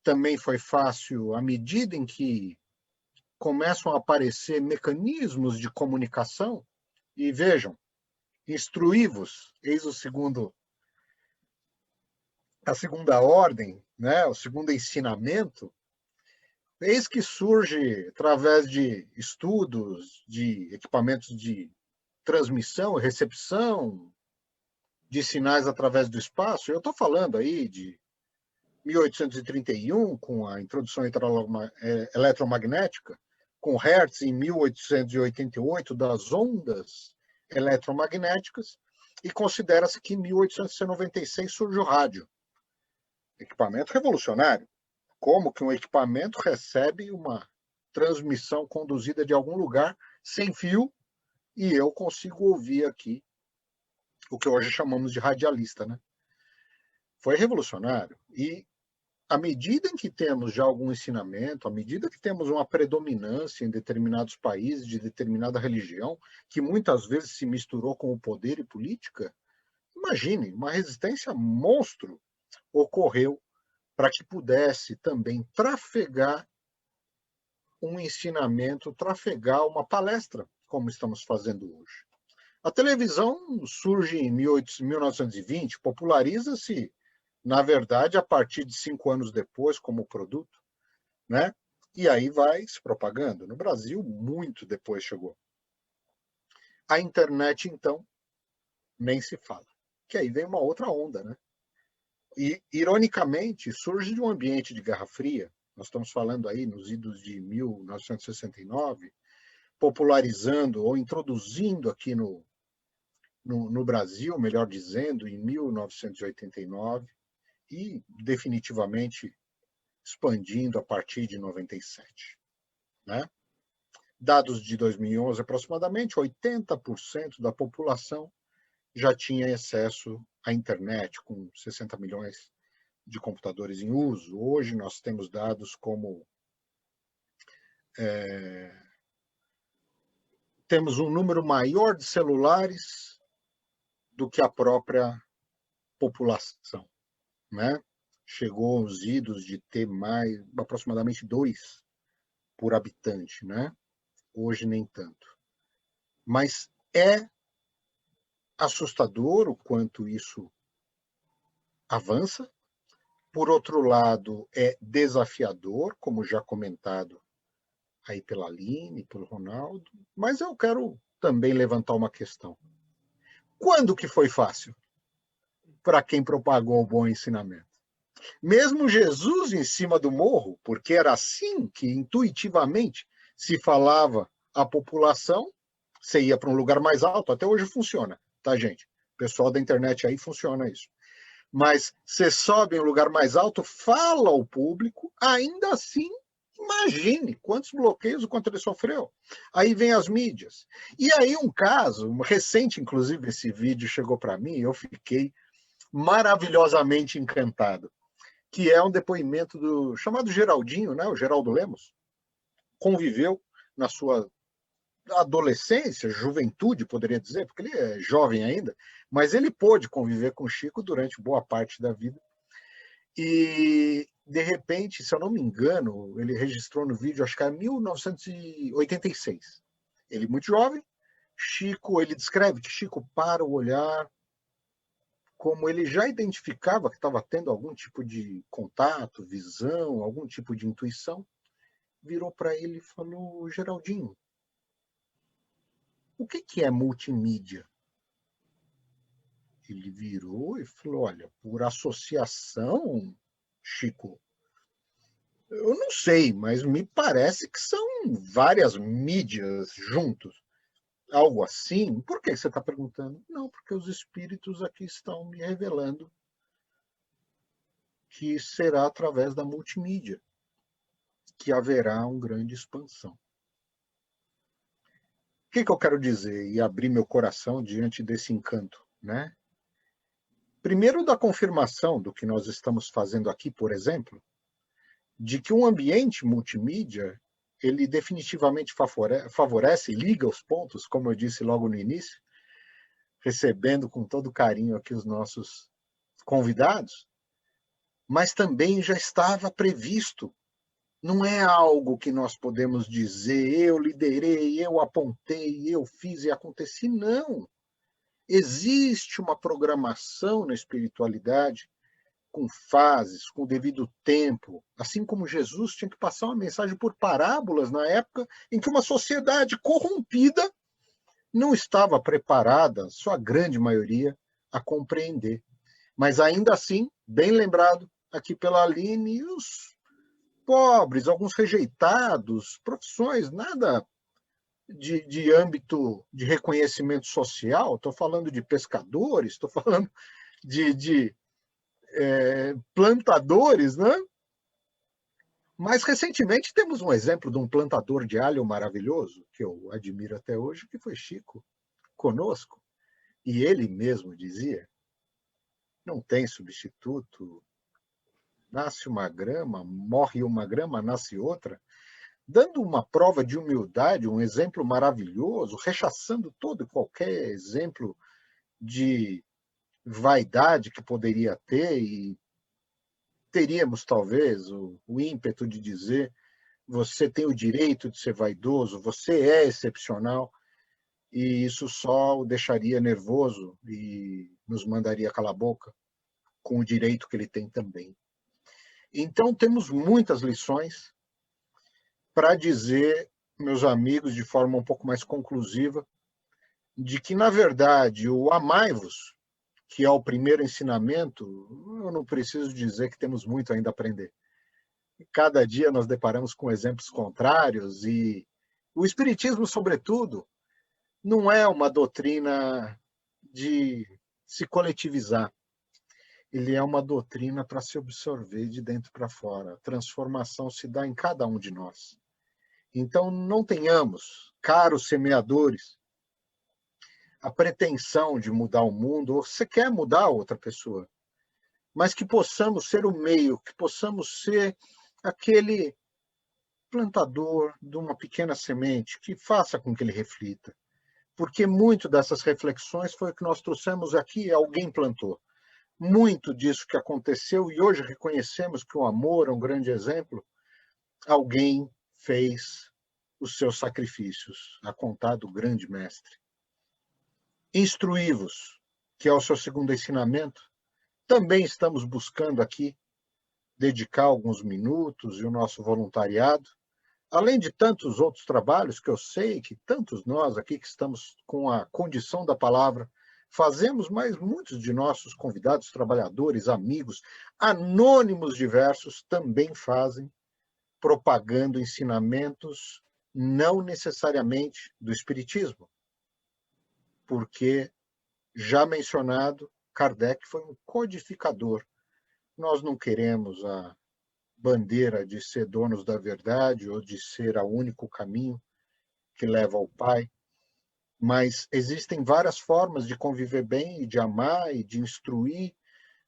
também foi fácil à medida em que começam a aparecer mecanismos de comunicação? E vejam, instruí-vos, eis a segunda ordem, né? O segundo ensinamento. Eis que surge, através de estudos, de equipamentos de transmissão e recepção, de sinais através do espaço. Eu estou falando aí de 1831, com a introdução eletromagnética, com Hertz em 1888, das ondas eletromagnéticas, e considera-se que em 1896 surge o rádio. Equipamento revolucionário. Como que um equipamento recebe uma transmissão conduzida de algum lugar sem fio e eu consigo ouvir aqui o que hoje chamamos de radialista, né? Foi revolucionário. E à medida em que temos já algum ensinamento, à medida que temos uma predominância em determinados países de determinada religião, que muitas vezes se misturou com o poder e política, imagine, uma resistência monstro ocorreu para que pudesse também trafegar um ensinamento, trafegar uma palestra, como estamos fazendo hoje. A televisão surge em 1920, populariza-se, na verdade, a partir de 5 anos depois, como produto, né? E aí vai se propagando. No Brasil, muito depois chegou. A internet, então, nem se fala. Que aí vem uma outra onda, né? E, ironicamente, surge de um ambiente de Guerra Fria, nós estamos falando aí nos idos de 1969, popularizando ou introduzindo aqui no Brasil, melhor dizendo, em 1989, e definitivamente expandindo a partir de 97. Né? Dados de 2011, aproximadamente 80% da população já tinha acesso à internet, com 60 milhões de computadores em uso. Hoje nós temos dados como temos um número maior de celulares do que a própria população, né? Chegou aos idos de ter mais, aproximadamente 2 por habitante, né? Hoje nem tanto. Mas é assustador o quanto isso avança. Por outro lado, é desafiador, como já comentado aí pela Aline, pelo Ronaldo. Mas eu quero também levantar uma questão. Quando que foi fácil para quem propagou o bom ensinamento? Mesmo Jesus em cima do morro, porque era assim que intuitivamente se falava à população, você ia para um lugar mais alto, até hoje funciona, tá, gente? O pessoal da internet aí funciona isso. Mas você sobe em um lugar mais alto, fala ao público, ainda assim, imagine quantos bloqueios o quanto ele sofreu. Aí vem as mídias. E aí um caso, recente, inclusive, esse vídeo chegou para mim, eu fiquei maravilhosamente encantado, que é um depoimento do chamado Geraldinho, né, o Geraldo Lemos, conviveu na sua adolescência, juventude, poderia dizer, porque ele é jovem ainda, mas ele pôde conviver com o Chico durante boa parte da vida. E, de repente, se eu não me engano, ele registrou no vídeo, acho que é 1986. Ele muito jovem, Chico, ele descreve que Chico para o olhar, como ele já identificava que estava tendo algum tipo de contato, visão, algum tipo de intuição, virou para ele e falou: Geraldinho, o que é multimídia? Ele virou e falou: olha, por associação, Chico, eu não sei, mas me parece que são várias mídias juntos. Algo assim? Por que você está perguntando? Não, porque os espíritos aqui estão me revelando que será através da multimídia que haverá uma grande expansão. O que eu quero dizer e abrir meu coração diante desse encanto, né? Primeiro, da confirmação do que nós estamos fazendo aqui, por exemplo, de que um ambiente multimídia, ele definitivamente favorece, liga os pontos, como eu disse logo no início, recebendo com todo carinho aqui os nossos convidados, mas também já estava previsto. Não é algo que nós podemos dizer, eu liderei, eu apontei, eu fiz e aconteci. Não. Existe uma programação na espiritualidade com fases, com o devido tempo, assim como Jesus tinha que passar uma mensagem por parábolas na época em que uma sociedade corrompida não estava preparada, sua grande maioria, a compreender. Mas ainda assim, bem lembrado aqui pela Aline, os pobres, alguns rejeitados, profissões, nada de âmbito de reconhecimento social, estou falando de pescadores, estou falando de plantadores, né? Mas recentemente temos um exemplo de um plantador de alho maravilhoso, que eu admiro até hoje, que foi Chico, conosco. E ele mesmo dizia, não tem substituto, nasce uma grama, morre uma grama, nasce outra, dando uma prova de humildade, um exemplo maravilhoso, rechaçando todo e qualquer exemplo de vaidade que poderia ter, e teríamos talvez o ímpeto de dizer: você tem o direito de ser vaidoso, você é excepcional, e isso só o deixaria nervoso e nos mandaria calar a boca, com o direito que ele tem também. Então, temos muitas lições para dizer, meus amigos, de forma um pouco mais conclusiva, de que, na verdade, o amai-vos, que é o primeiro ensinamento, eu não preciso dizer que temos muito ainda a aprender. Cada dia nós deparamos com exemplos contrários, e o Espiritismo, sobretudo, não é uma doutrina de se coletivizar. Ele é uma doutrina para se absorver de dentro para fora. A transformação se dá em cada um de nós. Então, não tenhamos, caros semeadores, a pretensão de mudar o mundo, ou se quer mudar outra pessoa, mas que possamos ser o meio, que possamos ser aquele plantador de uma pequena semente que faça com que ele reflita. Porque muito dessas reflexões foi o que nós trouxemos aqui, alguém plantou. Muito disso que aconteceu, e hoje reconhecemos que o amor é um grande exemplo, alguém fez os seus sacrifícios, a contar do grande mestre. Instruí-vos, que é o seu segundo ensinamento. Também estamos buscando aqui dedicar alguns minutos e o nosso voluntariado, além de tantos outros trabalhos que eu sei que tantos nós aqui que estamos com a condição da palavra fazemos, mas muitos de nossos convidados, trabalhadores, amigos, anônimos diversos também fazem, propagando ensinamentos não necessariamente do Espiritismo, porque, já mencionado, Kardec foi um codificador. Nós não queremos a bandeira de ser donos da verdade ou de ser o único caminho que leva ao Pai, mas existem várias formas de conviver bem e de amar e de instruir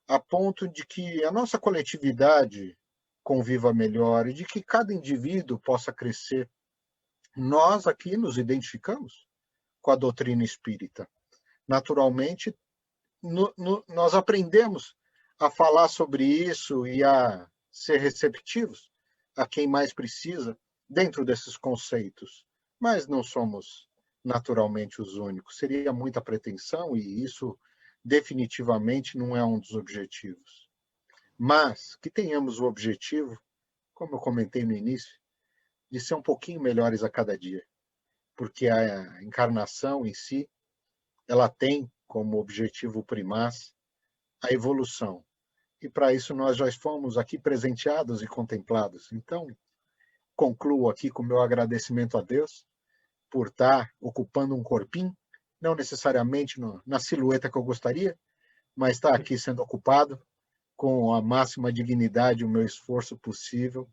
a ponto de que a nossa coletividade conviva melhor e de que cada indivíduo possa crescer. Nós aqui nos identificamos com a doutrina espírita. Naturalmente, nós aprendemos a falar sobre isso e a ser receptivos a quem mais precisa dentro desses conceitos, mas não somos naturalmente os únicos. Seria muita pretensão e isso definitivamente não é um dos objetivos. Mas que tenhamos o objetivo, como eu comentei no início, de ser um pouquinho melhores a cada dia, porque a encarnação em si, ela tem como objetivo primaz a evolução. E para isso nós já fomos aqui presenteados e contemplados. Então, concluo aqui com o meu agradecimento a Deus por estar ocupando um corpinho, não necessariamente na silhueta que eu gostaria, mas estar aqui sendo ocupado com a máxima dignidade e o meu esforço possível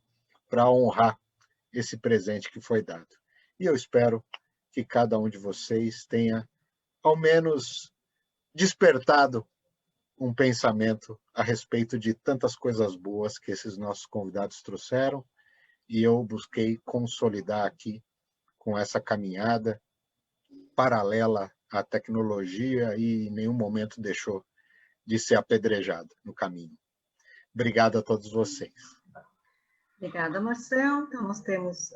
para honrar esse presente que foi dado. E eu espero que cada um de vocês tenha, ao menos, despertado um pensamento a respeito de tantas coisas boas que esses nossos convidados trouxeram, e eu busquei consolidar aqui com essa caminhada paralela à tecnologia e em nenhum momento deixou de ser apedrejado no caminho. Obrigado a todos vocês. Obrigada, Marcel. Então, nós temos,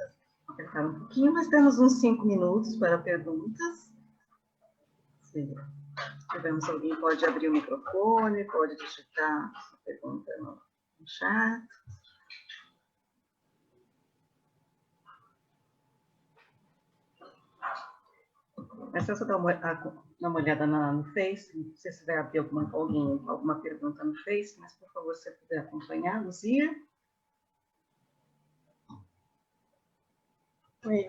vou apertar um pouquinho, mas temos uns 5 minutos para perguntas. Se tivermos alguém, pode abrir o microfone, pode digitar a pergunta no chat. Mas se você dá uma olhada no Face, não sei se vai abrir alguma pergunta no Face, mas por favor, se você puder acompanhar, Luzia. Oi.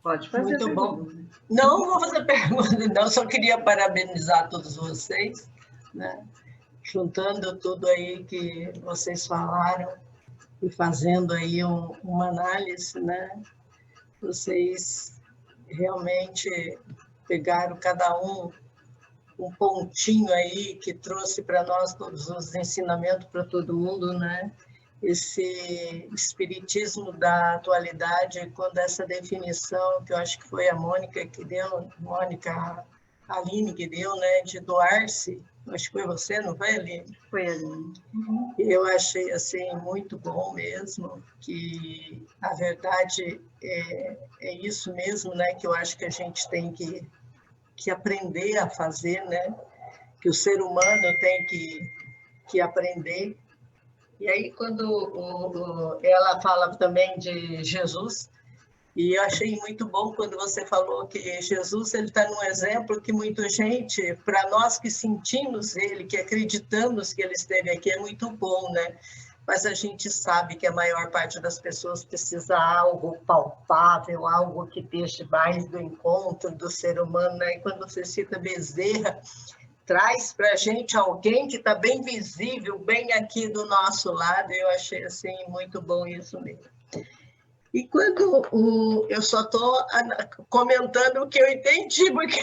Pode fazer. Muito bom. Não vou fazer pergunta, não, só queria parabenizar todos vocês, né? Juntando tudo aí que vocês falaram e fazendo aí uma análise, né? Vocês realmente pegaram cada um pontinho aí que trouxe para nós todos os ensinamentos para todo mundo, né? Esse espiritismo da atualidade, quando essa definição, que eu acho que foi a Mônica que deu, a Aline que deu, né, de doar-se, acho que foi você, não foi, Aline? Foi, Aline. Eu achei, assim, muito bom mesmo, que a verdade é isso mesmo, né, que eu acho que a gente tem que aprender a fazer, né, que o ser humano tem que aprender. E aí, quando ela fala também de Jesus, e eu achei muito bom quando você falou que Jesus ele está num exemplo que muita gente, para nós que sentimos ele, que acreditamos que ele esteve aqui, é muito bom, né? Mas a gente sabe que a maior parte das pessoas precisa de algo palpável, algo que esteja mais do encontro do ser humano, né? E quando você cita Bezerra, traz para a gente alguém que está bem visível, bem aqui do nosso lado. Eu achei assim muito bom isso mesmo. E quando eu só estou comentando o que eu entendi, porque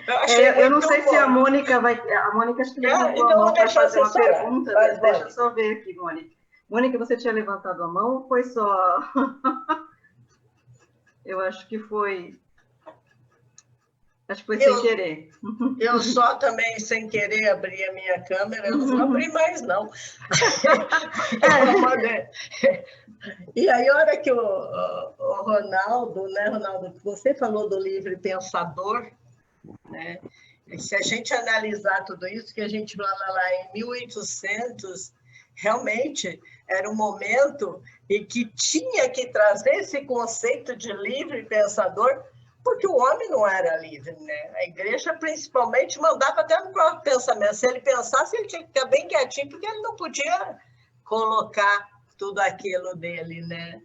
eu achei eu não sei bom. Se a Mônica vai... A Mônica acho que levantou a mão para fazer uma pergunta. Deixa eu só ver aqui, Mônica. Mônica, você tinha levantado a mão ou foi só... Eu acho que foi... Acho que foi sem querer. Eu só também, sem querer, abri a minha câmera. Eu não vou abrir mais, não. E aí, a hora que o Ronaldo, né, Ronaldo, você falou do livre pensador, né? E se a gente analisar tudo isso, que a gente lá em 1800, realmente era um momento em que tinha que trazer esse conceito de livre pensador, porque o homem não era livre, né? A igreja, principalmente, mandava até no próprio pensamento. Se ele pensasse, ele tinha que ficar bem quietinho, porque ele não podia colocar tudo aquilo dele, né?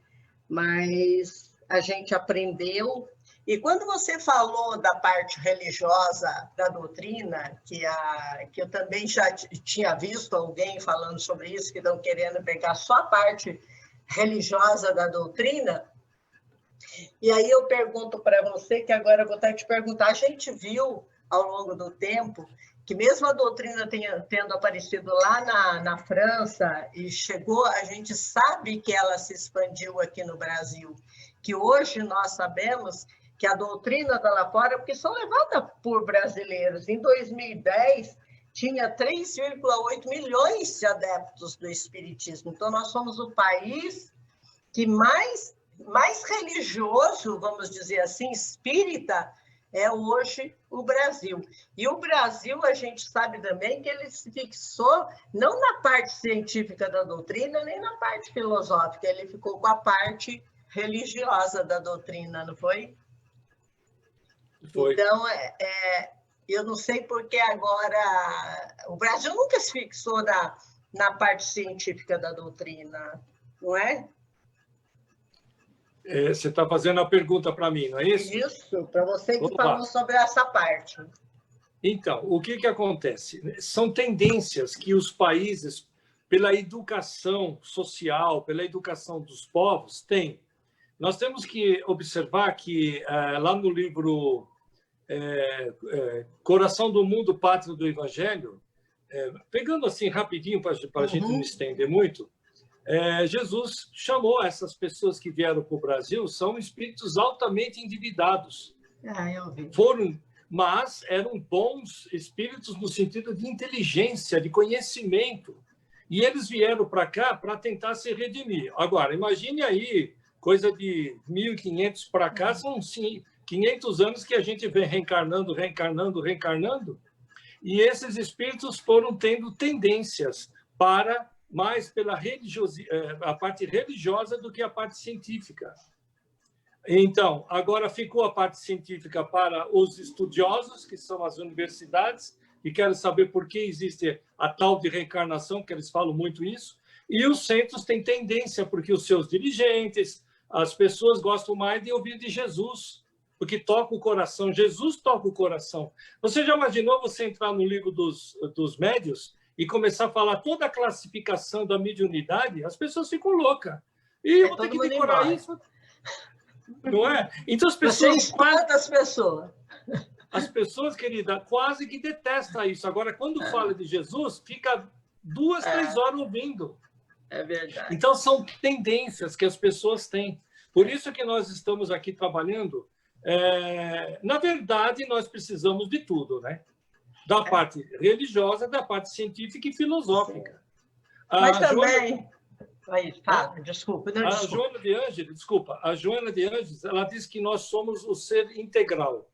Mas a gente aprendeu, E quando você falou da parte religiosa da doutrina, que eu também já tinha visto alguém falando sobre isso, que estão querendo pegar só a parte religiosa da doutrina, e aí eu pergunto para você, que agora eu vou até te perguntar, a gente viu ao longo do tempo que mesmo a doutrina tendo aparecido lá na França e chegou, a gente sabe que ela se expandiu aqui no Brasil, que hoje nós sabemos que a doutrina está lá fora, porque são levada por brasileiros. Em 2010, tinha 3,8 milhões de adeptos do Espiritismo. Então, nós somos o país que mais religioso, vamos dizer assim, espírita, é hoje o Brasil. E o Brasil, a gente sabe também que ele se fixou não na parte científica da doutrina, nem na parte filosófica, ele ficou com a parte religiosa da doutrina, não foi? Foi. Então, eu não sei porque agora... O Brasil nunca se fixou na parte científica da doutrina, não é? Você está fazendo a pergunta para mim, não é isso? Isso, para você que falou sobre essa parte. Então, o que acontece? São tendências que os países, pela educação social, pela educação dos povos, têm. Nós temos que observar que lá no livro Coração do Mundo, Pátria do Evangelho, pegando assim rapidinho para a gente não estender muito, Jesus chamou essas pessoas que vieram para o Brasil, são espíritos altamente endividados. Eu vi. Mas eram bons espíritos no sentido de inteligência, de conhecimento. E eles vieram para cá para tentar se redimir. Agora, imagine aí, coisa de 1500 para cá, são 500 anos que a gente vem reencarnando, e esses espíritos foram tendo tendências para mais pela a parte religiosa do que a parte científica. Então, agora ficou a parte científica para os estudiosos, que são as universidades, e querem saber por que existe a tal de reencarnação, que eles falam muito isso, e os centros têm tendência, porque os seus dirigentes, as pessoas gostam mais de ouvir de Jesus, porque toca o coração. Jesus toca o coração. Você já imaginou você entrar no livro dos médiuns e começar a falar toda a classificação da mediunidade? As pessoas ficam loucas. E eu vou ter que decorar isso. Não é? Então as pessoas... Você espanta as pessoas. As pessoas, querida, quase que detestam isso. Agora, quando fala de Jesus, fica 2, 3 horas ouvindo. É verdade. Então, são tendências que as pessoas têm. Por isso que nós estamos aqui trabalhando. Na verdade, nós precisamos de tudo, né? Da parte religiosa, da parte científica e filosófica. Mas também... Desculpa. A Joana de Ângeles, ela diz que nós somos o ser integral,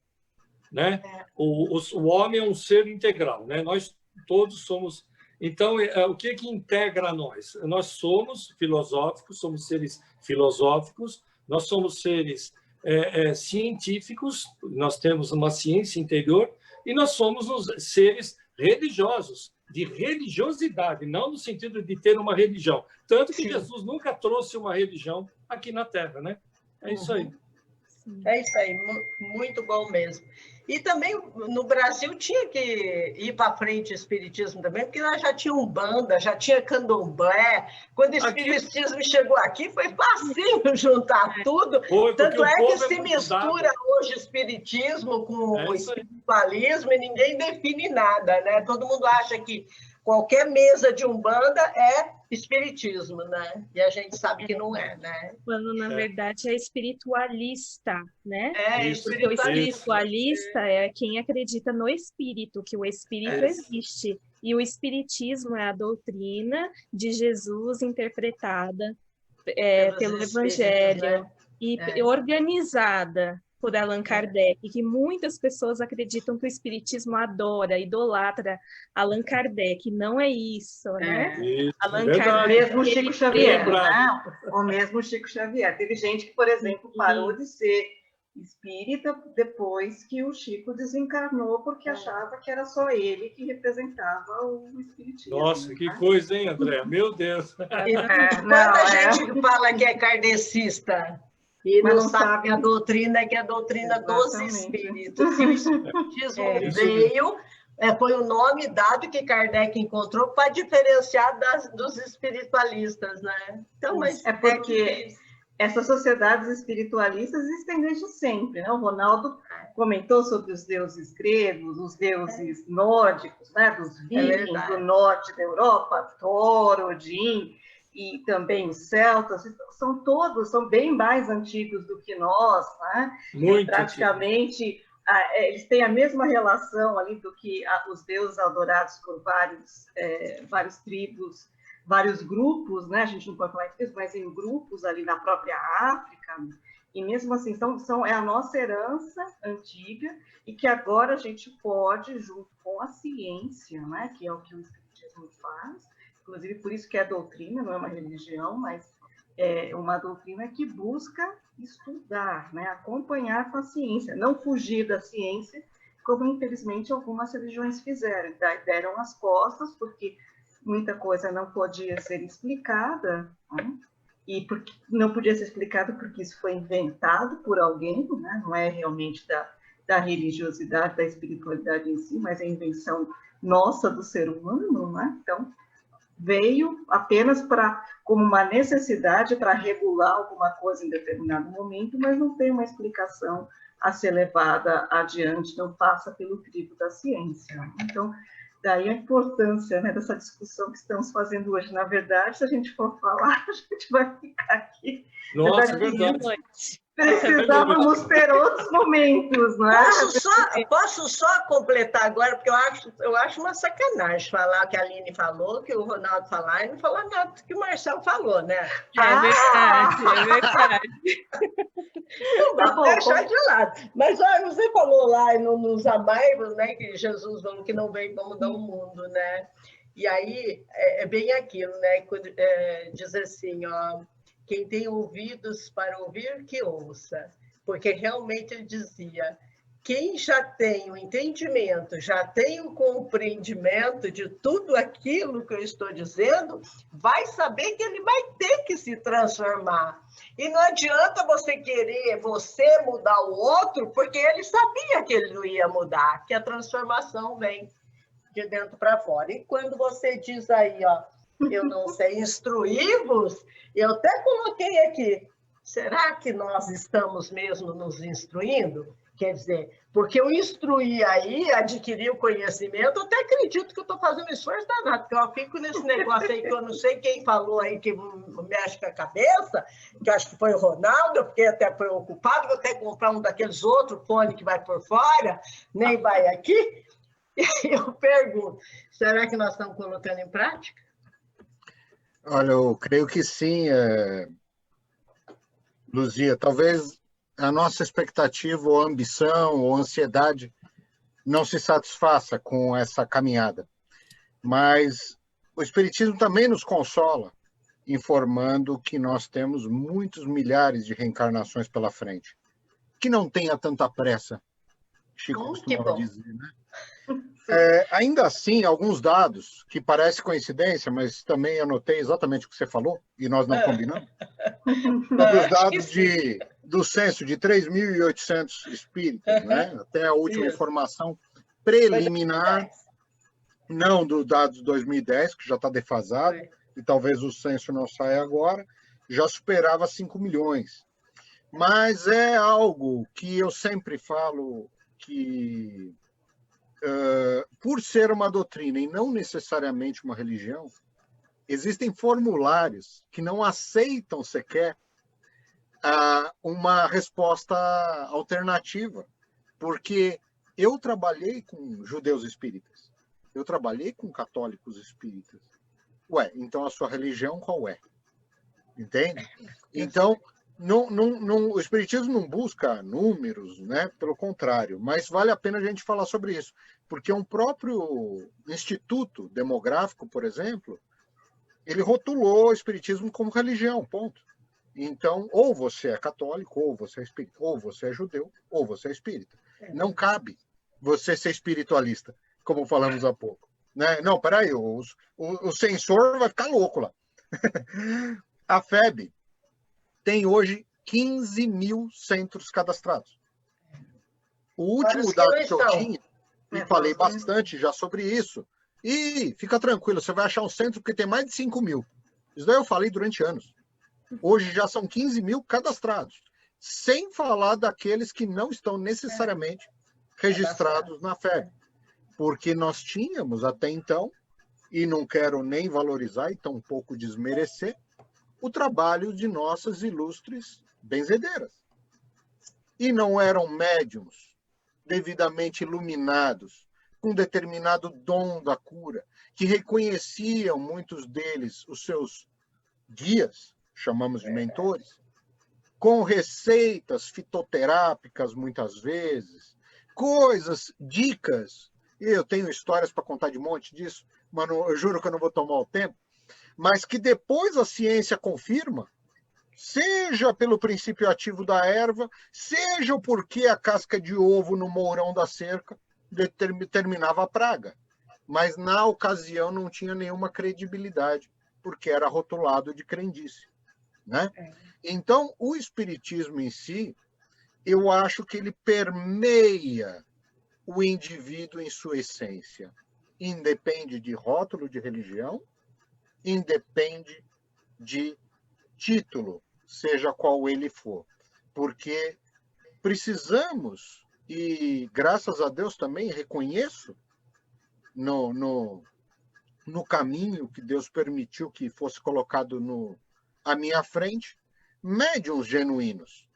né? O homem é um ser integral, né? Nós todos somos... Então, o que integra nós? Nós somos filosóficos, somos seres filosóficos, nós somos seres científicos, nós temos uma ciência interior, e nós somos os seres religiosos, de religiosidade, não no sentido de ter uma religião. Tanto que Jesus nunca trouxe uma religião aqui na Terra, né? É isso aí. É isso aí, muito bom mesmo. E também no Brasil tinha que ir para frente o espiritismo também, porque nós já tinha Umbanda, já tinha Candomblé. Quando o espiritismo chegou aqui, foi facinho juntar tudo. Tanto é que se mistura hoje o espiritismo com o espiritualismo e ninguém define nada, né? Todo mundo acha que qualquer mesa de Umbanda é espiritismo, né? E a gente sabe que não é, né? Quando, na verdade, é espiritualista, né? Porque o espiritualista é quem acredita no espírito, que o espírito existe. E o espiritismo é a doutrina de Jesus interpretada pelo Evangelho, né? E organizada por Allan Kardec, que muitas pessoas acreditam que o espiritismo adora, idolatra Allan Kardec. Não é isso, né? Allan Kardec, mesmo Chico Xavier, né? O mesmo Chico Xavier. Teve gente que, por exemplo, parou de ser espírita depois que o Chico desencarnou, porque achava que era só ele que representava o espiritismo. Nossa, que coisa, hein, André? Meu Deus! Quanta gente fala que é kardecista? E mas não não sabe sabe que a doutrina é que a doutrina dos exatamente. espíritos. E o espiritismo veio, foi o nome dado que Kardec encontrou para diferenciar dos espiritualistas, né? Então, mas É porque essas sociedades espiritualistas existem desde sempre, né? O Ronaldo comentou sobre os deuses gregos, os deuses nórdicos, né? Dos vikings do norte da Europa, Thor, Odin, e também os celtas, são bem mais antigos do que nós, né? Praticamente eles têm a mesma relação ali do que os deuses adorados por vários tribos, vários grupos, né? A gente não pode falar em tribos, mas em grupos ali na própria África, e mesmo assim é a nossa herança antiga e que agora a gente pode, junto com a ciência, né? Que é o que o Espiritismo faz, inclusive por isso que é doutrina, não é uma religião, mas é uma doutrina que busca estudar, né? Acompanhar com a ciência, não fugir da ciência, como infelizmente algumas religiões fizeram, deram as costas, porque muita coisa não podia ser explicada, né? E porque não podia ser explicado porque isso foi inventado por alguém, né? Não é realmente da religiosidade, da espiritualidade em si, mas é invenção nossa do ser humano, né? Então, veio apenas como uma necessidade para regular alguma coisa em determinado momento, mas não tem uma explicação a ser levada adiante, não passa pelo crivo da ciência. Então, daí a importância, né, dessa discussão que estamos fazendo hoje. Na verdade, se a gente for falar, a gente vai ficar aqui. Nossa, é verdade. Precisávamos ter outros momentos, não é? Posso só completar agora, porque eu acho uma sacanagem falar o que a Aline falou, que o Ronaldo falar, e não falar nada do que o Marcelo falou, né? É verdade. Não dá para deixar de lado. Mas olha, você falou lá nos Amargos, né, que Jesus falou que não veio para mudar o mundo, né? E aí é bem aquilo, né? Diz assim, ó, quem tem ouvidos para ouvir, que ouça. Porque realmente ele dizia, quem já tem o entendimento, já tem o compreendimento de tudo aquilo que eu estou dizendo, vai saber que ele vai ter que se transformar. E não adianta você querer mudar o outro, porque ele sabia que ele não ia mudar, que a transformação vem de dentro para fora. E quando você diz aí, ó, eu não sei instruí-vos, eu até coloquei aqui, será que nós estamos mesmo nos instruindo? Quer dizer, porque eu instruir aí, adquirir o conhecimento, eu até acredito que eu estou fazendo esforço danado, porque eu fico nesse negócio aí que eu não sei quem falou aí que mexe com a cabeça, que eu acho que foi o Ronaldo, eu fiquei até preocupado, vou até comprar um daqueles outros fones que vai por fora, nem vai aqui. E eu pergunto, será que nós estamos colocando em prática? Olha, eu creio que sim, Luzia. Talvez a nossa expectativa, ou ambição, ou ansiedade não se satisfaça com essa caminhada. Mas o Espiritismo também nos consola, informando que nós temos muitos milhares de reencarnações pela frente. Que não tenha tanta pressa, Chico costumava dizer, né? Ainda assim, alguns dados que parecem coincidência, mas também anotei exatamente o que você falou, e nós não combinamos, sobre os dados do censo de 3.800 espíritas, né? Até a última informação preliminar, não do dado de 2010, que já está defasado, e talvez o censo não saia agora, já superava 5 milhões. Mas é algo que eu sempre falo que, por ser uma doutrina e não necessariamente uma religião, existem formulários que não aceitam sequer uma resposta alternativa, porque eu trabalhei com judeus espíritas, eu trabalhei com católicos espíritas. Ué, então a sua religião qual é? Entende? Então, o Espiritismo não busca números, né? Pelo contrário, mas vale a pena a gente falar sobre isso, porque um próprio Instituto Demográfico, por exemplo, ele rotulou o Espiritismo como religião, ponto. Então, ou você é católico, ou você é espírita, ou você é judeu, ou você é espírita. Não cabe você ser espiritualista, como falamos há pouco. Né? Não, peraí, o censor vai ficar louco lá. A FEB tem hoje 15 mil centros cadastrados. O último Vários dado que não que eu estão. tinha, e falei bastante já sobre isso, e fica tranquilo, você vai achar um centro porque tem mais de 5 mil. Isso daí eu falei durante anos. Hoje já são 15 mil cadastrados, sem falar daqueles que não estão necessariamente registrados na FEB. Porque nós tínhamos até então, e não quero nem valorizar e tampouco desmerecer, o trabalho de nossas ilustres benzedeiras. E não eram médiums devidamente iluminados, com determinado dom da cura, que reconheciam, muitos deles, os seus guias, chamamos de mentores, com receitas fitoterápicas, muitas vezes, coisas, dicas. Eu tenho histórias para contar de monte disso, mas eu juro que eu não vou tomar o tempo, mas que depois a ciência confirma, seja pelo princípio ativo da erva, seja o porquê a casca de ovo no mourão da cerca determinava a praga. Mas, na ocasião, não tinha nenhuma credibilidade, porque era rotulado de crendice, né? Então, o espiritismo em si, eu acho que ele permeia o indivíduo em sua essência. Independe de rótulo de religião, independe de título, seja qual ele for. Porque precisamos, e graças a Deus também reconheço no caminho que Deus permitiu que fosse colocado à minha frente, médiuns genuínos,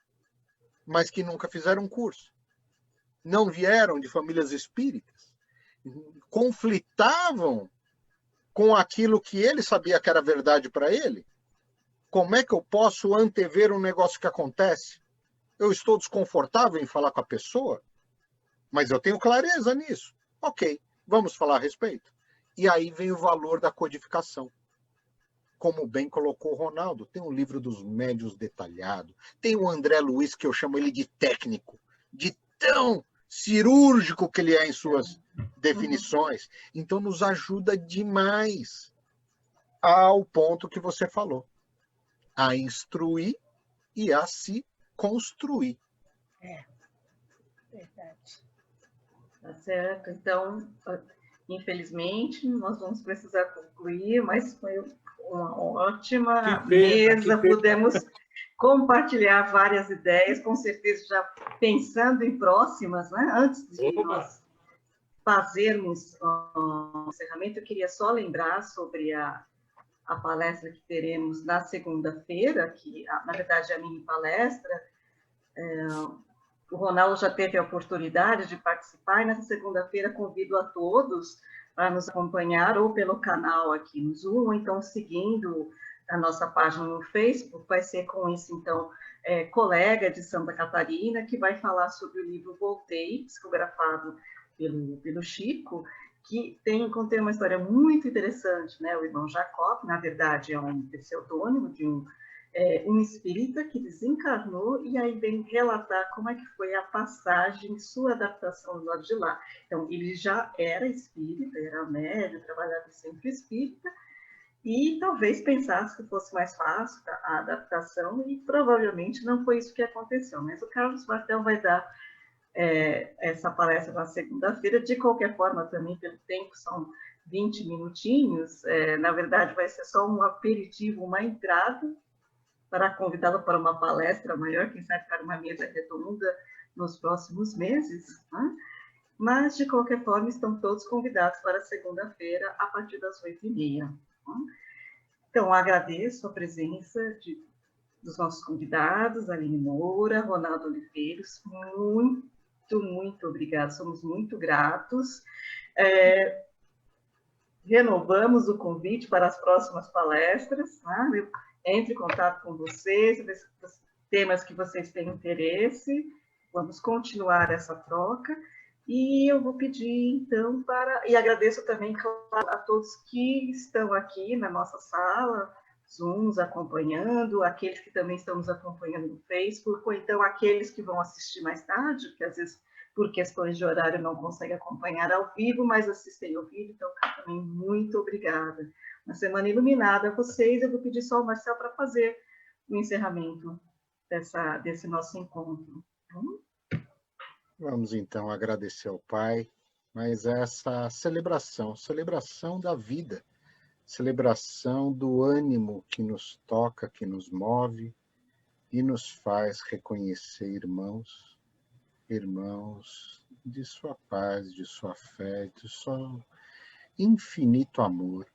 mas que nunca fizeram curso. Não vieram de famílias espíritas, conflitavam com aquilo que ele sabia que era verdade para ele. Como é que eu posso antever um negócio que acontece? Eu estou desconfortável em falar com a pessoa, mas eu tenho clareza nisso. Ok, vamos falar a respeito. E aí vem o valor da codificação. Como bem colocou o Ronaldo, tem um livro dos médiuns detalhado, tem o André Luiz, que eu chamo ele de técnico, de tão cirúrgico que ele é em suas definições. Então, nos ajuda demais ao ponto que você falou, a instruir e a se construir. Verdade. Tá certo. Então, infelizmente, nós vamos precisar concluir, mas foi uma ótima mesa, pudemos compartilhar várias ideias, com certeza já pensando em próximas, né? Antes de nós fazermos o encerramento, eu queria só lembrar sobre a palestra que teremos na segunda-feira, que, na verdade, é a mini palestra. O Ronaldo já teve a oportunidade de participar, e nessa segunda-feira convido a todos para nos acompanhar ou pelo canal aqui no Zoom, ou então seguindo a nossa página no Facebook. Vai ser com isso, então, colega de Santa Catarina, que vai falar sobre o livro Voltei, psicografado pelo Chico, que contém uma história muito interessante, né? O irmão Jacob, na verdade, é um pseudônimo de um espírita que desencarnou e aí vem relatar como é que foi a passagem, sua adaptação do lado de lá. Então, ele já era espírita, era médium, trabalhava em centro espírita, e talvez pensasse que fosse mais fácil a adaptação, e provavelmente não foi isso que aconteceu. Mas o Carlos Bartel vai dar essa palestra na segunda-feira. De qualquer forma, também pelo tempo, são 20 minutinhos, na verdade vai ser só um aperitivo, uma entrada, para convidá-lo para uma palestra maior, quem sabe para uma mesa redonda nos próximos meses, né? Mas, de qualquer forma, estão todos convidados para segunda-feira, a partir das 8h30. Né? Então, agradeço a presença dos nossos convidados, Aline Moura, Ronaldo Oliveiros, muito obrigada, somos muito gratos. Renovamos o convite para as próximas palestras, né? Entre em contato com vocês, os temas que vocês têm interesse, vamos continuar essa troca, e eu vou pedir, então, e agradeço também a todos que estão aqui na nossa sala, Zooms, acompanhando, aqueles que também estão nos acompanhando no Facebook, ou então aqueles que vão assistir mais tarde, que às vezes, por questões de horário, não conseguem acompanhar ao vivo, mas assistem ao vivo, então, também muito obrigada. Uma semana iluminada a vocês. Eu vou pedir só ao Marcel para fazer o encerramento desse nosso encontro. Vamos então agradecer ao Pai, mas essa celebração da vida, celebração do ânimo que nos toca, que nos move e nos faz reconhecer irmãos de sua paz, de sua fé, de seu infinito amor.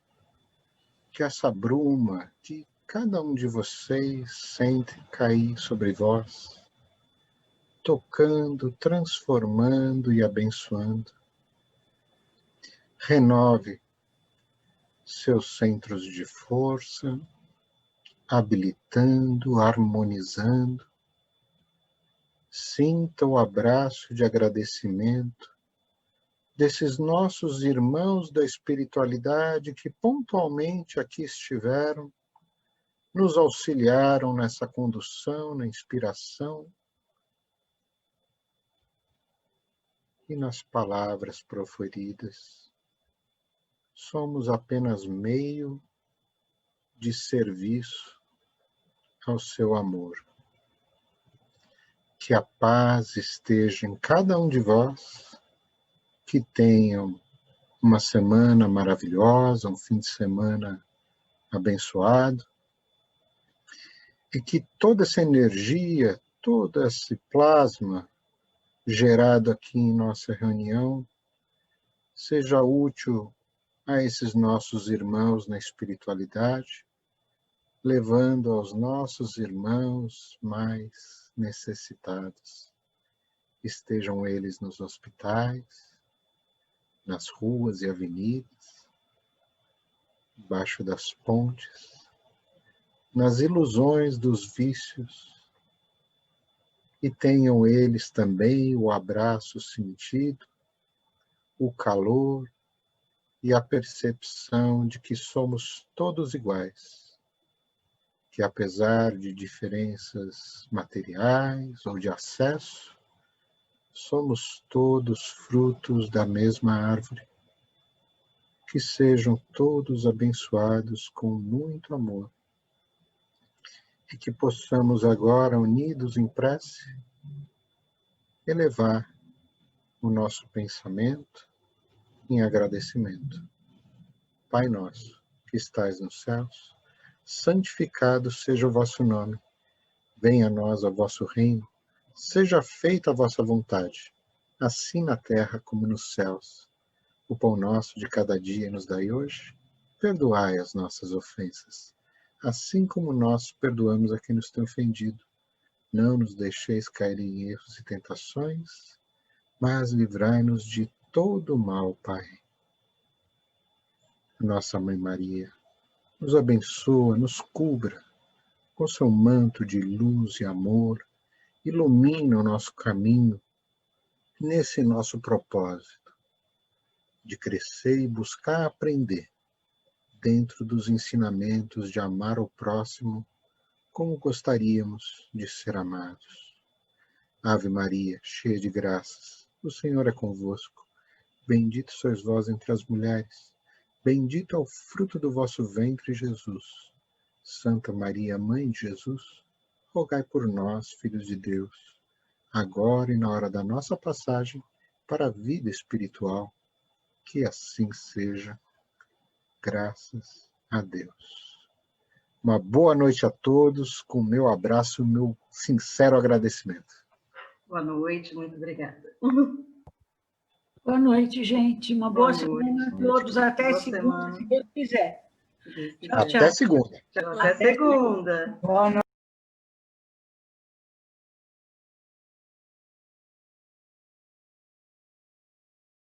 Que essa bruma de cada um de vocês sente cair sobre vós, tocando, transformando e abençoando. Renove seus centros de força, habilitando, harmonizando. Sinta o abraço de agradecimento desses nossos irmãos da espiritualidade que pontualmente aqui estiveram, nos auxiliaram nessa condução, na inspiração e nas palavras proferidas. Somos apenas meio de serviço ao seu amor. Que a paz esteja em cada um de vós, que tenham uma semana maravilhosa, um fim de semana abençoado, e que toda essa energia, todo esse plasma gerado aqui em nossa reunião seja útil a esses nossos irmãos na espiritualidade, levando aos nossos irmãos mais necessitados. Estejam eles nos hospitais, nas ruas e avenidas, debaixo das pontes, nas ilusões dos vícios, e tenham eles também o abraço sentido, o calor e a percepção de que somos todos iguais, que apesar de diferenças materiais ou de acesso, somos todos frutos da mesma árvore. Que sejam todos abençoados com muito amor. E que possamos agora, unidos em prece, elevar o nosso pensamento em agradecimento. Pai nosso, que estais nos céus, santificado seja o vosso nome. Venha a nós o vosso reino. Seja feita a vossa vontade, assim na terra como nos céus. O pão nosso de cada dia nos dai hoje. Perdoai as nossas ofensas, assim como nós perdoamos a quem nos tem ofendido. Não nos deixeis cair em erros e tentações, mas livrai-nos de todo o mal, Pai. Nossa Mãe Maria, nos abençoa, nos cubra com seu manto de luz e amor, ilumina o nosso caminho nesse nosso propósito de crescer e buscar aprender dentro dos ensinamentos de amar o próximo como gostaríamos de ser amados. Ave Maria, cheia de graças, o Senhor é convosco. Bendito sois vós entre as mulheres, bendito é o fruto do vosso ventre, Jesus. Santa Maria, Mãe de Jesus, rogai por nós, filhos de Deus, agora e na hora da nossa passagem para a vida espiritual. Que assim seja. Graças a Deus. Uma boa noite a todos, com meu abraço e meu sincero agradecimento. Boa noite, muito obrigada. Boa noite, gente. Uma boa semana a todos. Até segunda, se Deus quiser. Até segunda. Até segunda. Boa noite.